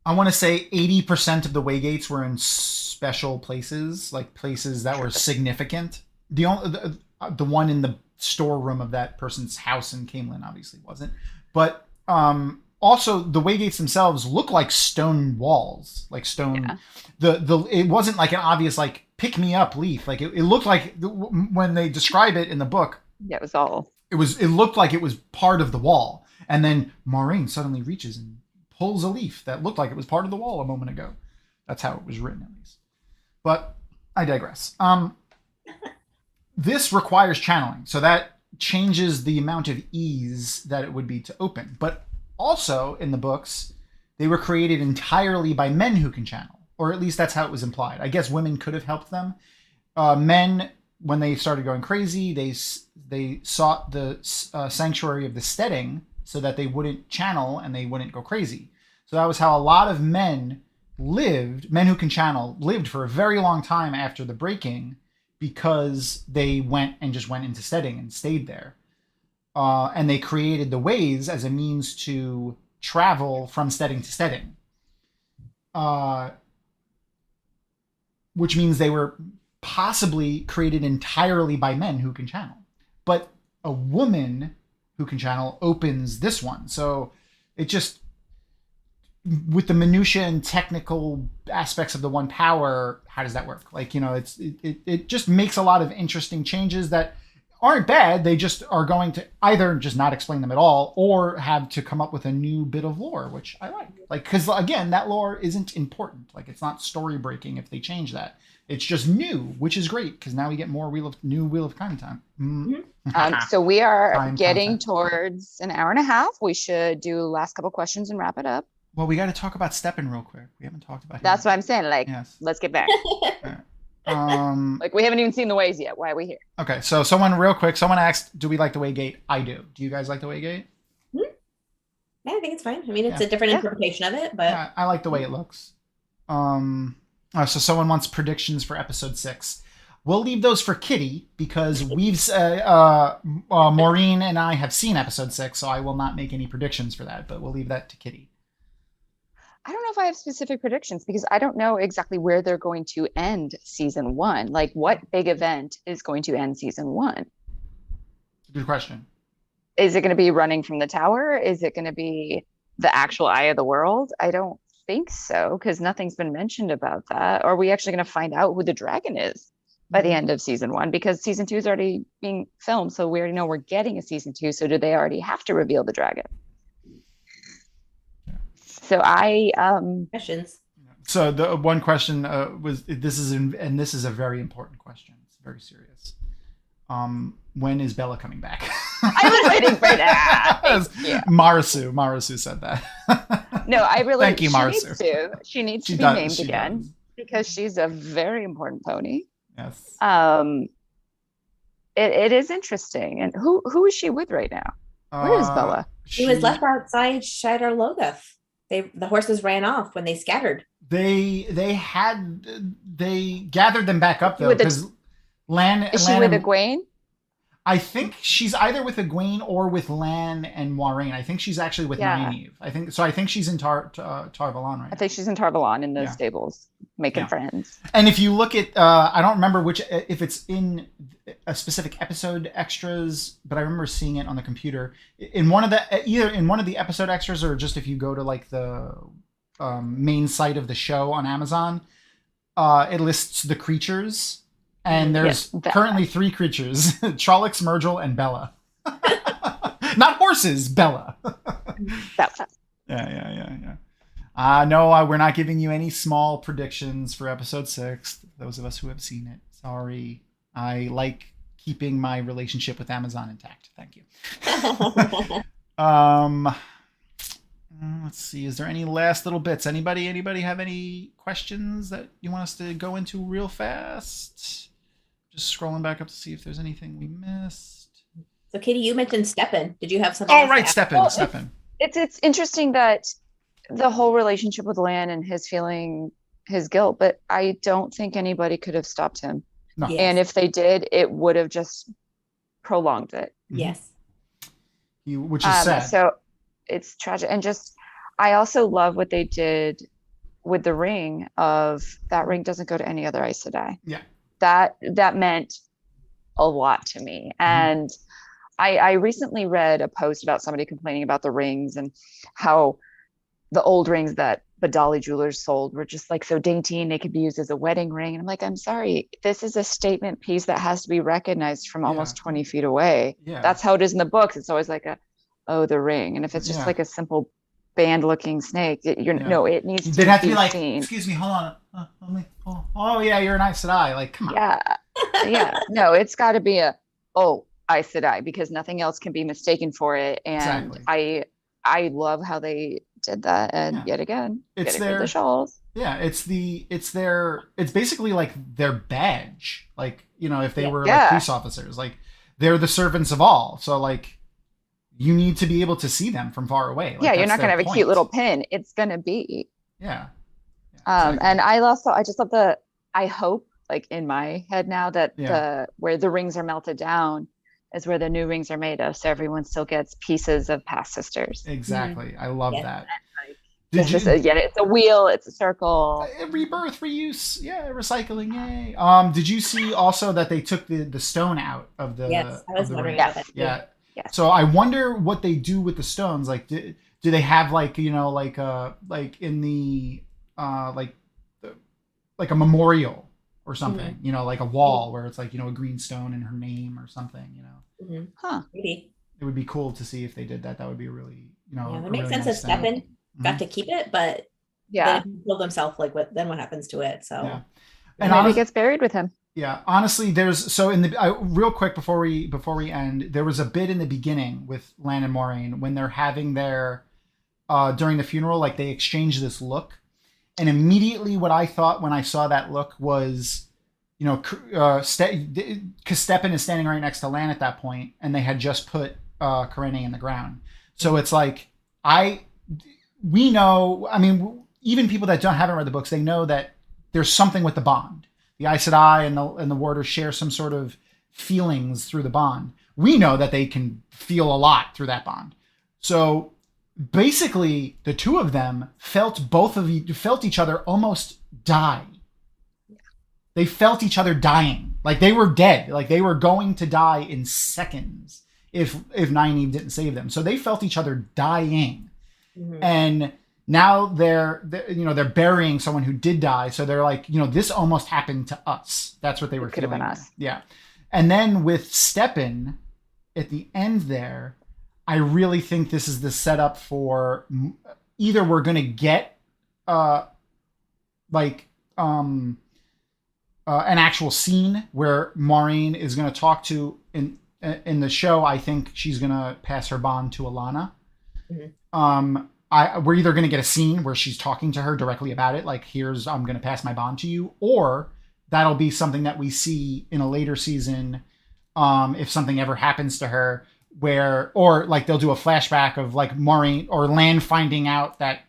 I want to say 80% of the way gates were in special places, like places that were significant. The one in the storeroom of that person's house in Camelin obviously wasn't, but also the way gates themselves look like stone walls, like stone. Yeah. It wasn't like an obvious like pick me up leaf. Like it looked like when they describe it in the book. Yeah, it looked like it was part of the wall, and then Maureen suddenly reaches and pulls a leaf that looked like it was part of the wall a moment ago. That's how it was written, at least. But I digress. This requires channeling, so that changes the amount of ease that it would be to open. But also in the books, they were created entirely by men who can channel, or at least that's how it was implied. I guess women could have helped them. Men, when they started going crazy, they sought the sanctuary of the steading so that they wouldn't channel and they wouldn't go crazy. So that was how a lot of men who can channel lived for a very long time after the breaking, because they went into steading and stayed there. And they created the ways as a means to travel from steading to steading. Which means they were possibly created entirely by men who can channel. But a woman who can channel opens this one. So it just, with the minutiae and technical aspects of the one power, how does that work? Like, you know, it just makes a lot of interesting changes that aren't bad. They just are going to either just not explain them at all or have to come up with a new bit of lore, which I like. Like, because again, that lore isn't important. Like, it's not story breaking if they change that. It's just new, which is great because now we get more new Wheel of Time time. So we are getting towards an hour and a half. We should do last couple questions and wrap it up. Well, we got to talk about Steppen real quick. We haven't talked about him. That's what I'm saying. Like, yes. Let's get back. Like, we haven't even seen the ways yet. Why are we here? Okay, so someone asked, do we like the way gate? I do. Do you guys like the way gate? Yeah, I think it's fine. I mean, it's a different interpretation of it, but yeah, I like the way it looks. So someone wants predictions for episode 6. We'll leave those for Kitty because Maureen and I have seen episode 6, so I will not make any predictions for that, but we'll leave that to Kitty. I don't know if I have specific predictions because I don't know exactly where they're going to end season 1. Like, what big event is going to end season 1? Good question. Is it going to be running from the tower? Is it going to be the actual Eye of the World? I don't think so, because nothing's been mentioned about that. Or are we actually going to find out who the dragon is by the end of season 1? Because season 2 is already being filmed, so we already know we're getting a season 2. So do they already have to reveal the dragon? So questions. So the one question was, this is a very important question. It's very serious. When is Bella coming back? I was waiting for that. Yeah. Marasu said that. No, I really. Thank you, Marasu. She needs to be named again because she's a very important pony. Yes. It is interesting. And who is she with right now? Where is Bella? She was left outside Shadar Logoth. The horses ran off when they scattered. They gathered them back up though, because Lan. Is she with Egwene? I think she's either with Egwene or with Lan and Moiraine. I think she's actually with Nynaeve. I think she's in Tar Valon right now. I think she's in Tar Valon in the stables, making friends. And if you look at, I don't remember if it's in a specific episode extras, but I remember seeing it on the computer in one of the episode extras, or just if you go to like the main site of the show on Amazon, it lists the creatures. And there's currently 3 creatures: Trollocs, Myrtle, and Bella. Not horses, Bella. Bella. Yeah. No, we're not giving you any small predictions for episode 6. Those of us who have seen it. Sorry. I like keeping my relationship with Amazon intact. Thank you. Um, let's see. Is there any last little bits? Anybody have any questions that you want us to go into real fast? Just scrolling back up to see if there's anything we missed. So, Katie, you mentioned Steppen. Did you have something? Oh, right, Steppen. It's interesting that the whole relationship with Lan and his feeling his guilt, but I don't think anybody could have stopped him. No. Yes. And if they did, it would have just prolonged it. Yes. Which is sad. So it's tragic. And just, I also love what they did with the ring of that ring doesn't go to any other Aes Sedai. Yeah. That meant a lot to me. And I recently read a post about somebody complaining about the rings and how the old rings that Badali jewelers sold were just like so dainty and they could be used as a wedding ring. And I'm like, I'm sorry, this is a statement piece that has to be recognized from almost 20 feet away. Yeah. That's how it is in the books. It's always like the ring. And if it's just like a simple band looking snake, no, it needs to They'd have to be like, seen. Excuse me, hold on. Oh yeah, you're an Aes Sedai. Like, come on. Yeah. No, it's got to be Aes Sedai because nothing else can be mistaken for it. And exactly. I love how they did that. And yet again, it's the shawls. Yeah, it's basically like their badge. Like, if they were like police officers, like they're the servants of all. So like you need to be able to see them from far away. Like, you're not going to have a cute little pin. It's going to be. Yeah. Exactly. And I just love I hope like in my head now that where the rings are melted down is where the new rings are made of. So everyone still gets pieces of past sisters. Exactly. Mm-hmm. I love that. It's a wheel, it's a circle. Rebirth, reuse, recycling, yay. Did you see also that they took the stone out of the? Yes, I was wondering ring? about that. Yeah. Yes. So I wonder what they do with the stones. Like, do they have like like in the like a memorial or something? Mm-hmm. Like a wall where it's like a green stone and her name or something. Mm-hmm. Huh? Maybe. It would be cool to see if they did that. That would be really it makes sense if Steppen got to keep it, but then he killed himself. Like what happens to it? So and maybe he gets buried with him. Yeah, honestly, there's in the real quick before we end, there was a bit in the beginning with Lan and Moiraine when they're having their during the funeral, like they exchange this look, and immediately what I thought when I saw that look was, because Steppen is standing right next to Lan at that point, and they had just put Karenia in the ground, so it's like we know. I mean, even people that haven't read the books, they know that there's something with the bond. The Aes Sedai and the Warders share some sort of feelings through the bond. We know that they can feel a lot through that bond. So basically, the two of them felt each other almost die. They felt each other dying, like they were dead, like they were going to die in seconds if Nynaeve didn't save them. So they felt each other dying, and now they're burying someone who did die. So they're like, this almost happened to us. That's what they were feeling. Could have been us. Yeah. And then with Steppen at the end there, I really think this is the setup for either we're going to get an actual scene where Moiraine is going to talk to in the show. I think she's going to pass her bond to Alana. Mm-hmm. We're either going to get a scene where she's talking to her directly about it, like I'm going to pass my bond to you, or that'll be something that we see in a later season if something ever happens to her, or like they'll do a flashback of like Moiraine or Lan finding out that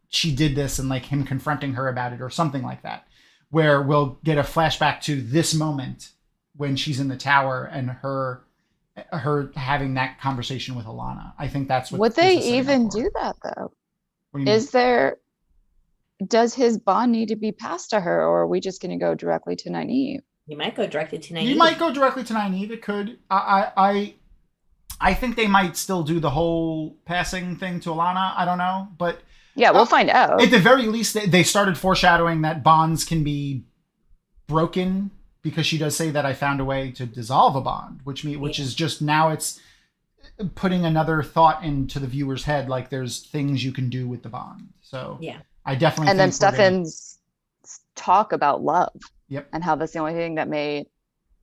she did this and like him confronting her about it or something like that, where we'll get a flashback to this moment when she's in the tower and her having that conversation with Alana. I think that's what. Would they even do that though? Does his bond need to be passed to her, or are we just going to go directly to Nynaeve? You might go directly to Nynaeve. You might go directly to Nynaeve. It could. I think they might still do the whole passing thing to Alana. I don't know, but yeah, we'll find out. At the very least, they started foreshadowing that bonds can be broken, because she does say that I found a way to dissolve a bond, which is just now it's putting another thought into the viewer's head, like there's things you can do with the bond. So I definitely. And then Steffen's talk about love. Yep. And how that's the only thing that made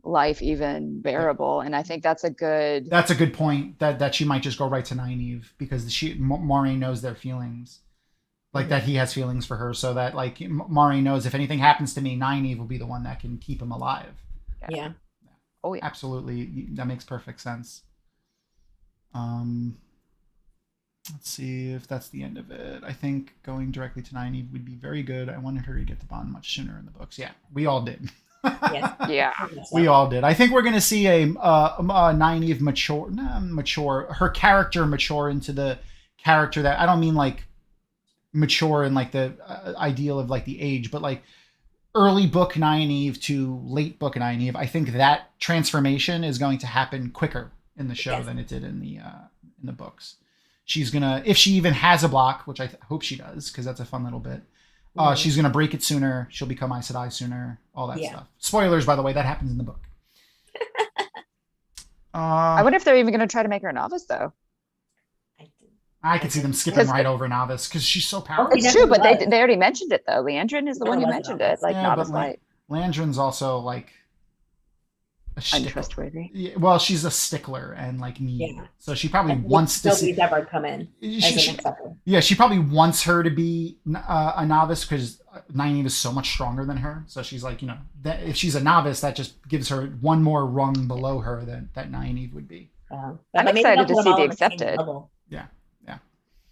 life even bearable. And I think that's a good point, that she might just go right to Nynaeve, because Moraine knows their feelings, like that he has feelings for her, so that like Moraine knows if anything happens to me, Nynaeve will be the one that can keep him alive. Yeah. Oh yeah. Absolutely. That makes perfect sense. Let's see if that's the end of it. I think going directly to Nynaeve would be very good. I wanted her to get to Bond much sooner in the books. Yeah, we all did. Yes. Yeah. We all did. I think we're going to see a Nynaeve mature, her character mature into the character that, I don't mean like mature in like the ideal of like the age, but like early book Nynaeve to late book Nynaeve. I think that transformation is going to happen quicker in the show than it did in the books. She's gonna, if she even has a block, which I hope she does, because that's a fun little bit. She's gonna break it sooner. She'll become Aes Sedai sooner. All that stuff. Spoilers, by the way, that happens in the book. I wonder if they're even gonna try to make her a novice, though. I could see them skipping right over novice because she's so powerful. It's true, but they already mentioned it though. Leandrin is the one who mentioned it, like novice light. Landrin's also like untrustworthy. Yeah, well, she's a stickler and like me, so she probably wants to see. Nobody's ever come in. She probably wants her to be a novice because Nynaeve is so much stronger than her. So she's like, you know, that if she's a novice, that just gives her one more rung below her that Nynaeve would be. I'm excited to see the accepted. Yeah.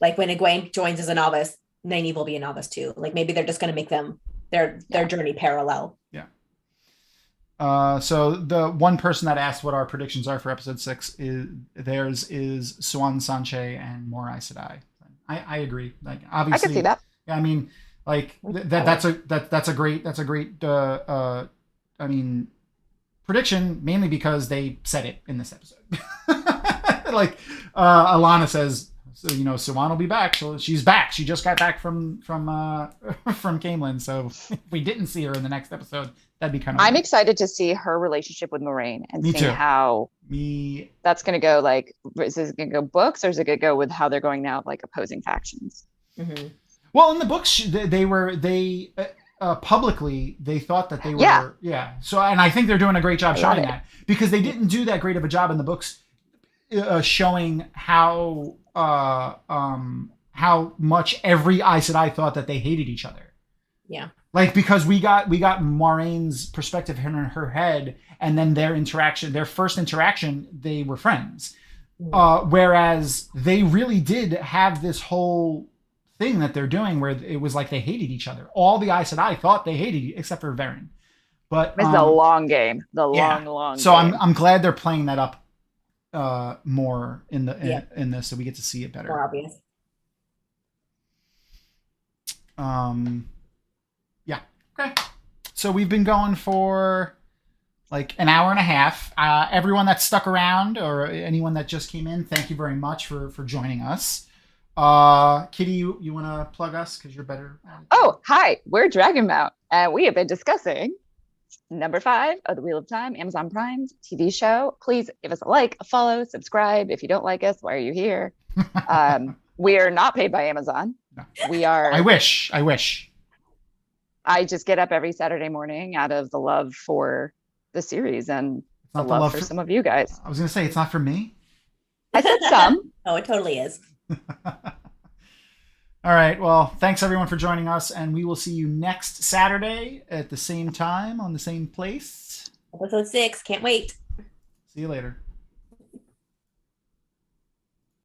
Like when Egwene joins as a novice, Nynaeve will be a novice too. Like maybe they're just going to make them their journey parallel. Yeah. So the one person that asked what our predictions are for episode 6 is Siuan Sanche and more Aes Sedai. I agree. Like obviously, I can see that. Yeah, I mean, like that's a great I mean, prediction, mainly because they said it in this episode. Like Alana says, so you know, Siuan will be back. So she's back. She just got back from Camelin. So if we didn't see her in the next episode, that'd be kind of. I'm excited to see her relationship with Moraine and seeing how that's going to go. Like, is it going to go books, or is it going to go with how they're going now, like opposing factions? Mm-hmm. Well, in the books, they publicly they thought that they were So, and I think they're doing a great job showing that, because they didn't do that great of a job in the books showing how much every Aes Sedai thought that they hated each other. Yeah. Like, because we got Moraine's perspective in her head, and then their first interaction, they were friends. Whereas they really did have this whole thing that they're doing where it was like they hated each other. All the Aes Sedai thought they hated, except for Varen. But it's the long game. Long so game. I'm glad they're playing that up more in this, so we get to see it better. More obvious. Okay. So we've been going for like an hour and a half. Everyone that stuck around, or anyone that just came in, thank you very much for joining us. Kitty, you want to plug us because you're better? Oh, hi. We're Dragonmount, and we have been discussing number 5 of the Wheel of Time, Amazon Prime's TV show. Please give us a like, a follow, subscribe. If you don't like us, why are you here? We are not paid by Amazon. No. We are. I wish. I just get up every Saturday morning out of the love for the series and the love for some of you guys. I was going to say, it's not for me. I said some. Oh, it totally is. All right. Well, thanks everyone for joining us, and we will see you next Saturday at the same time on the same place. Episode 6. Can't wait. See you later.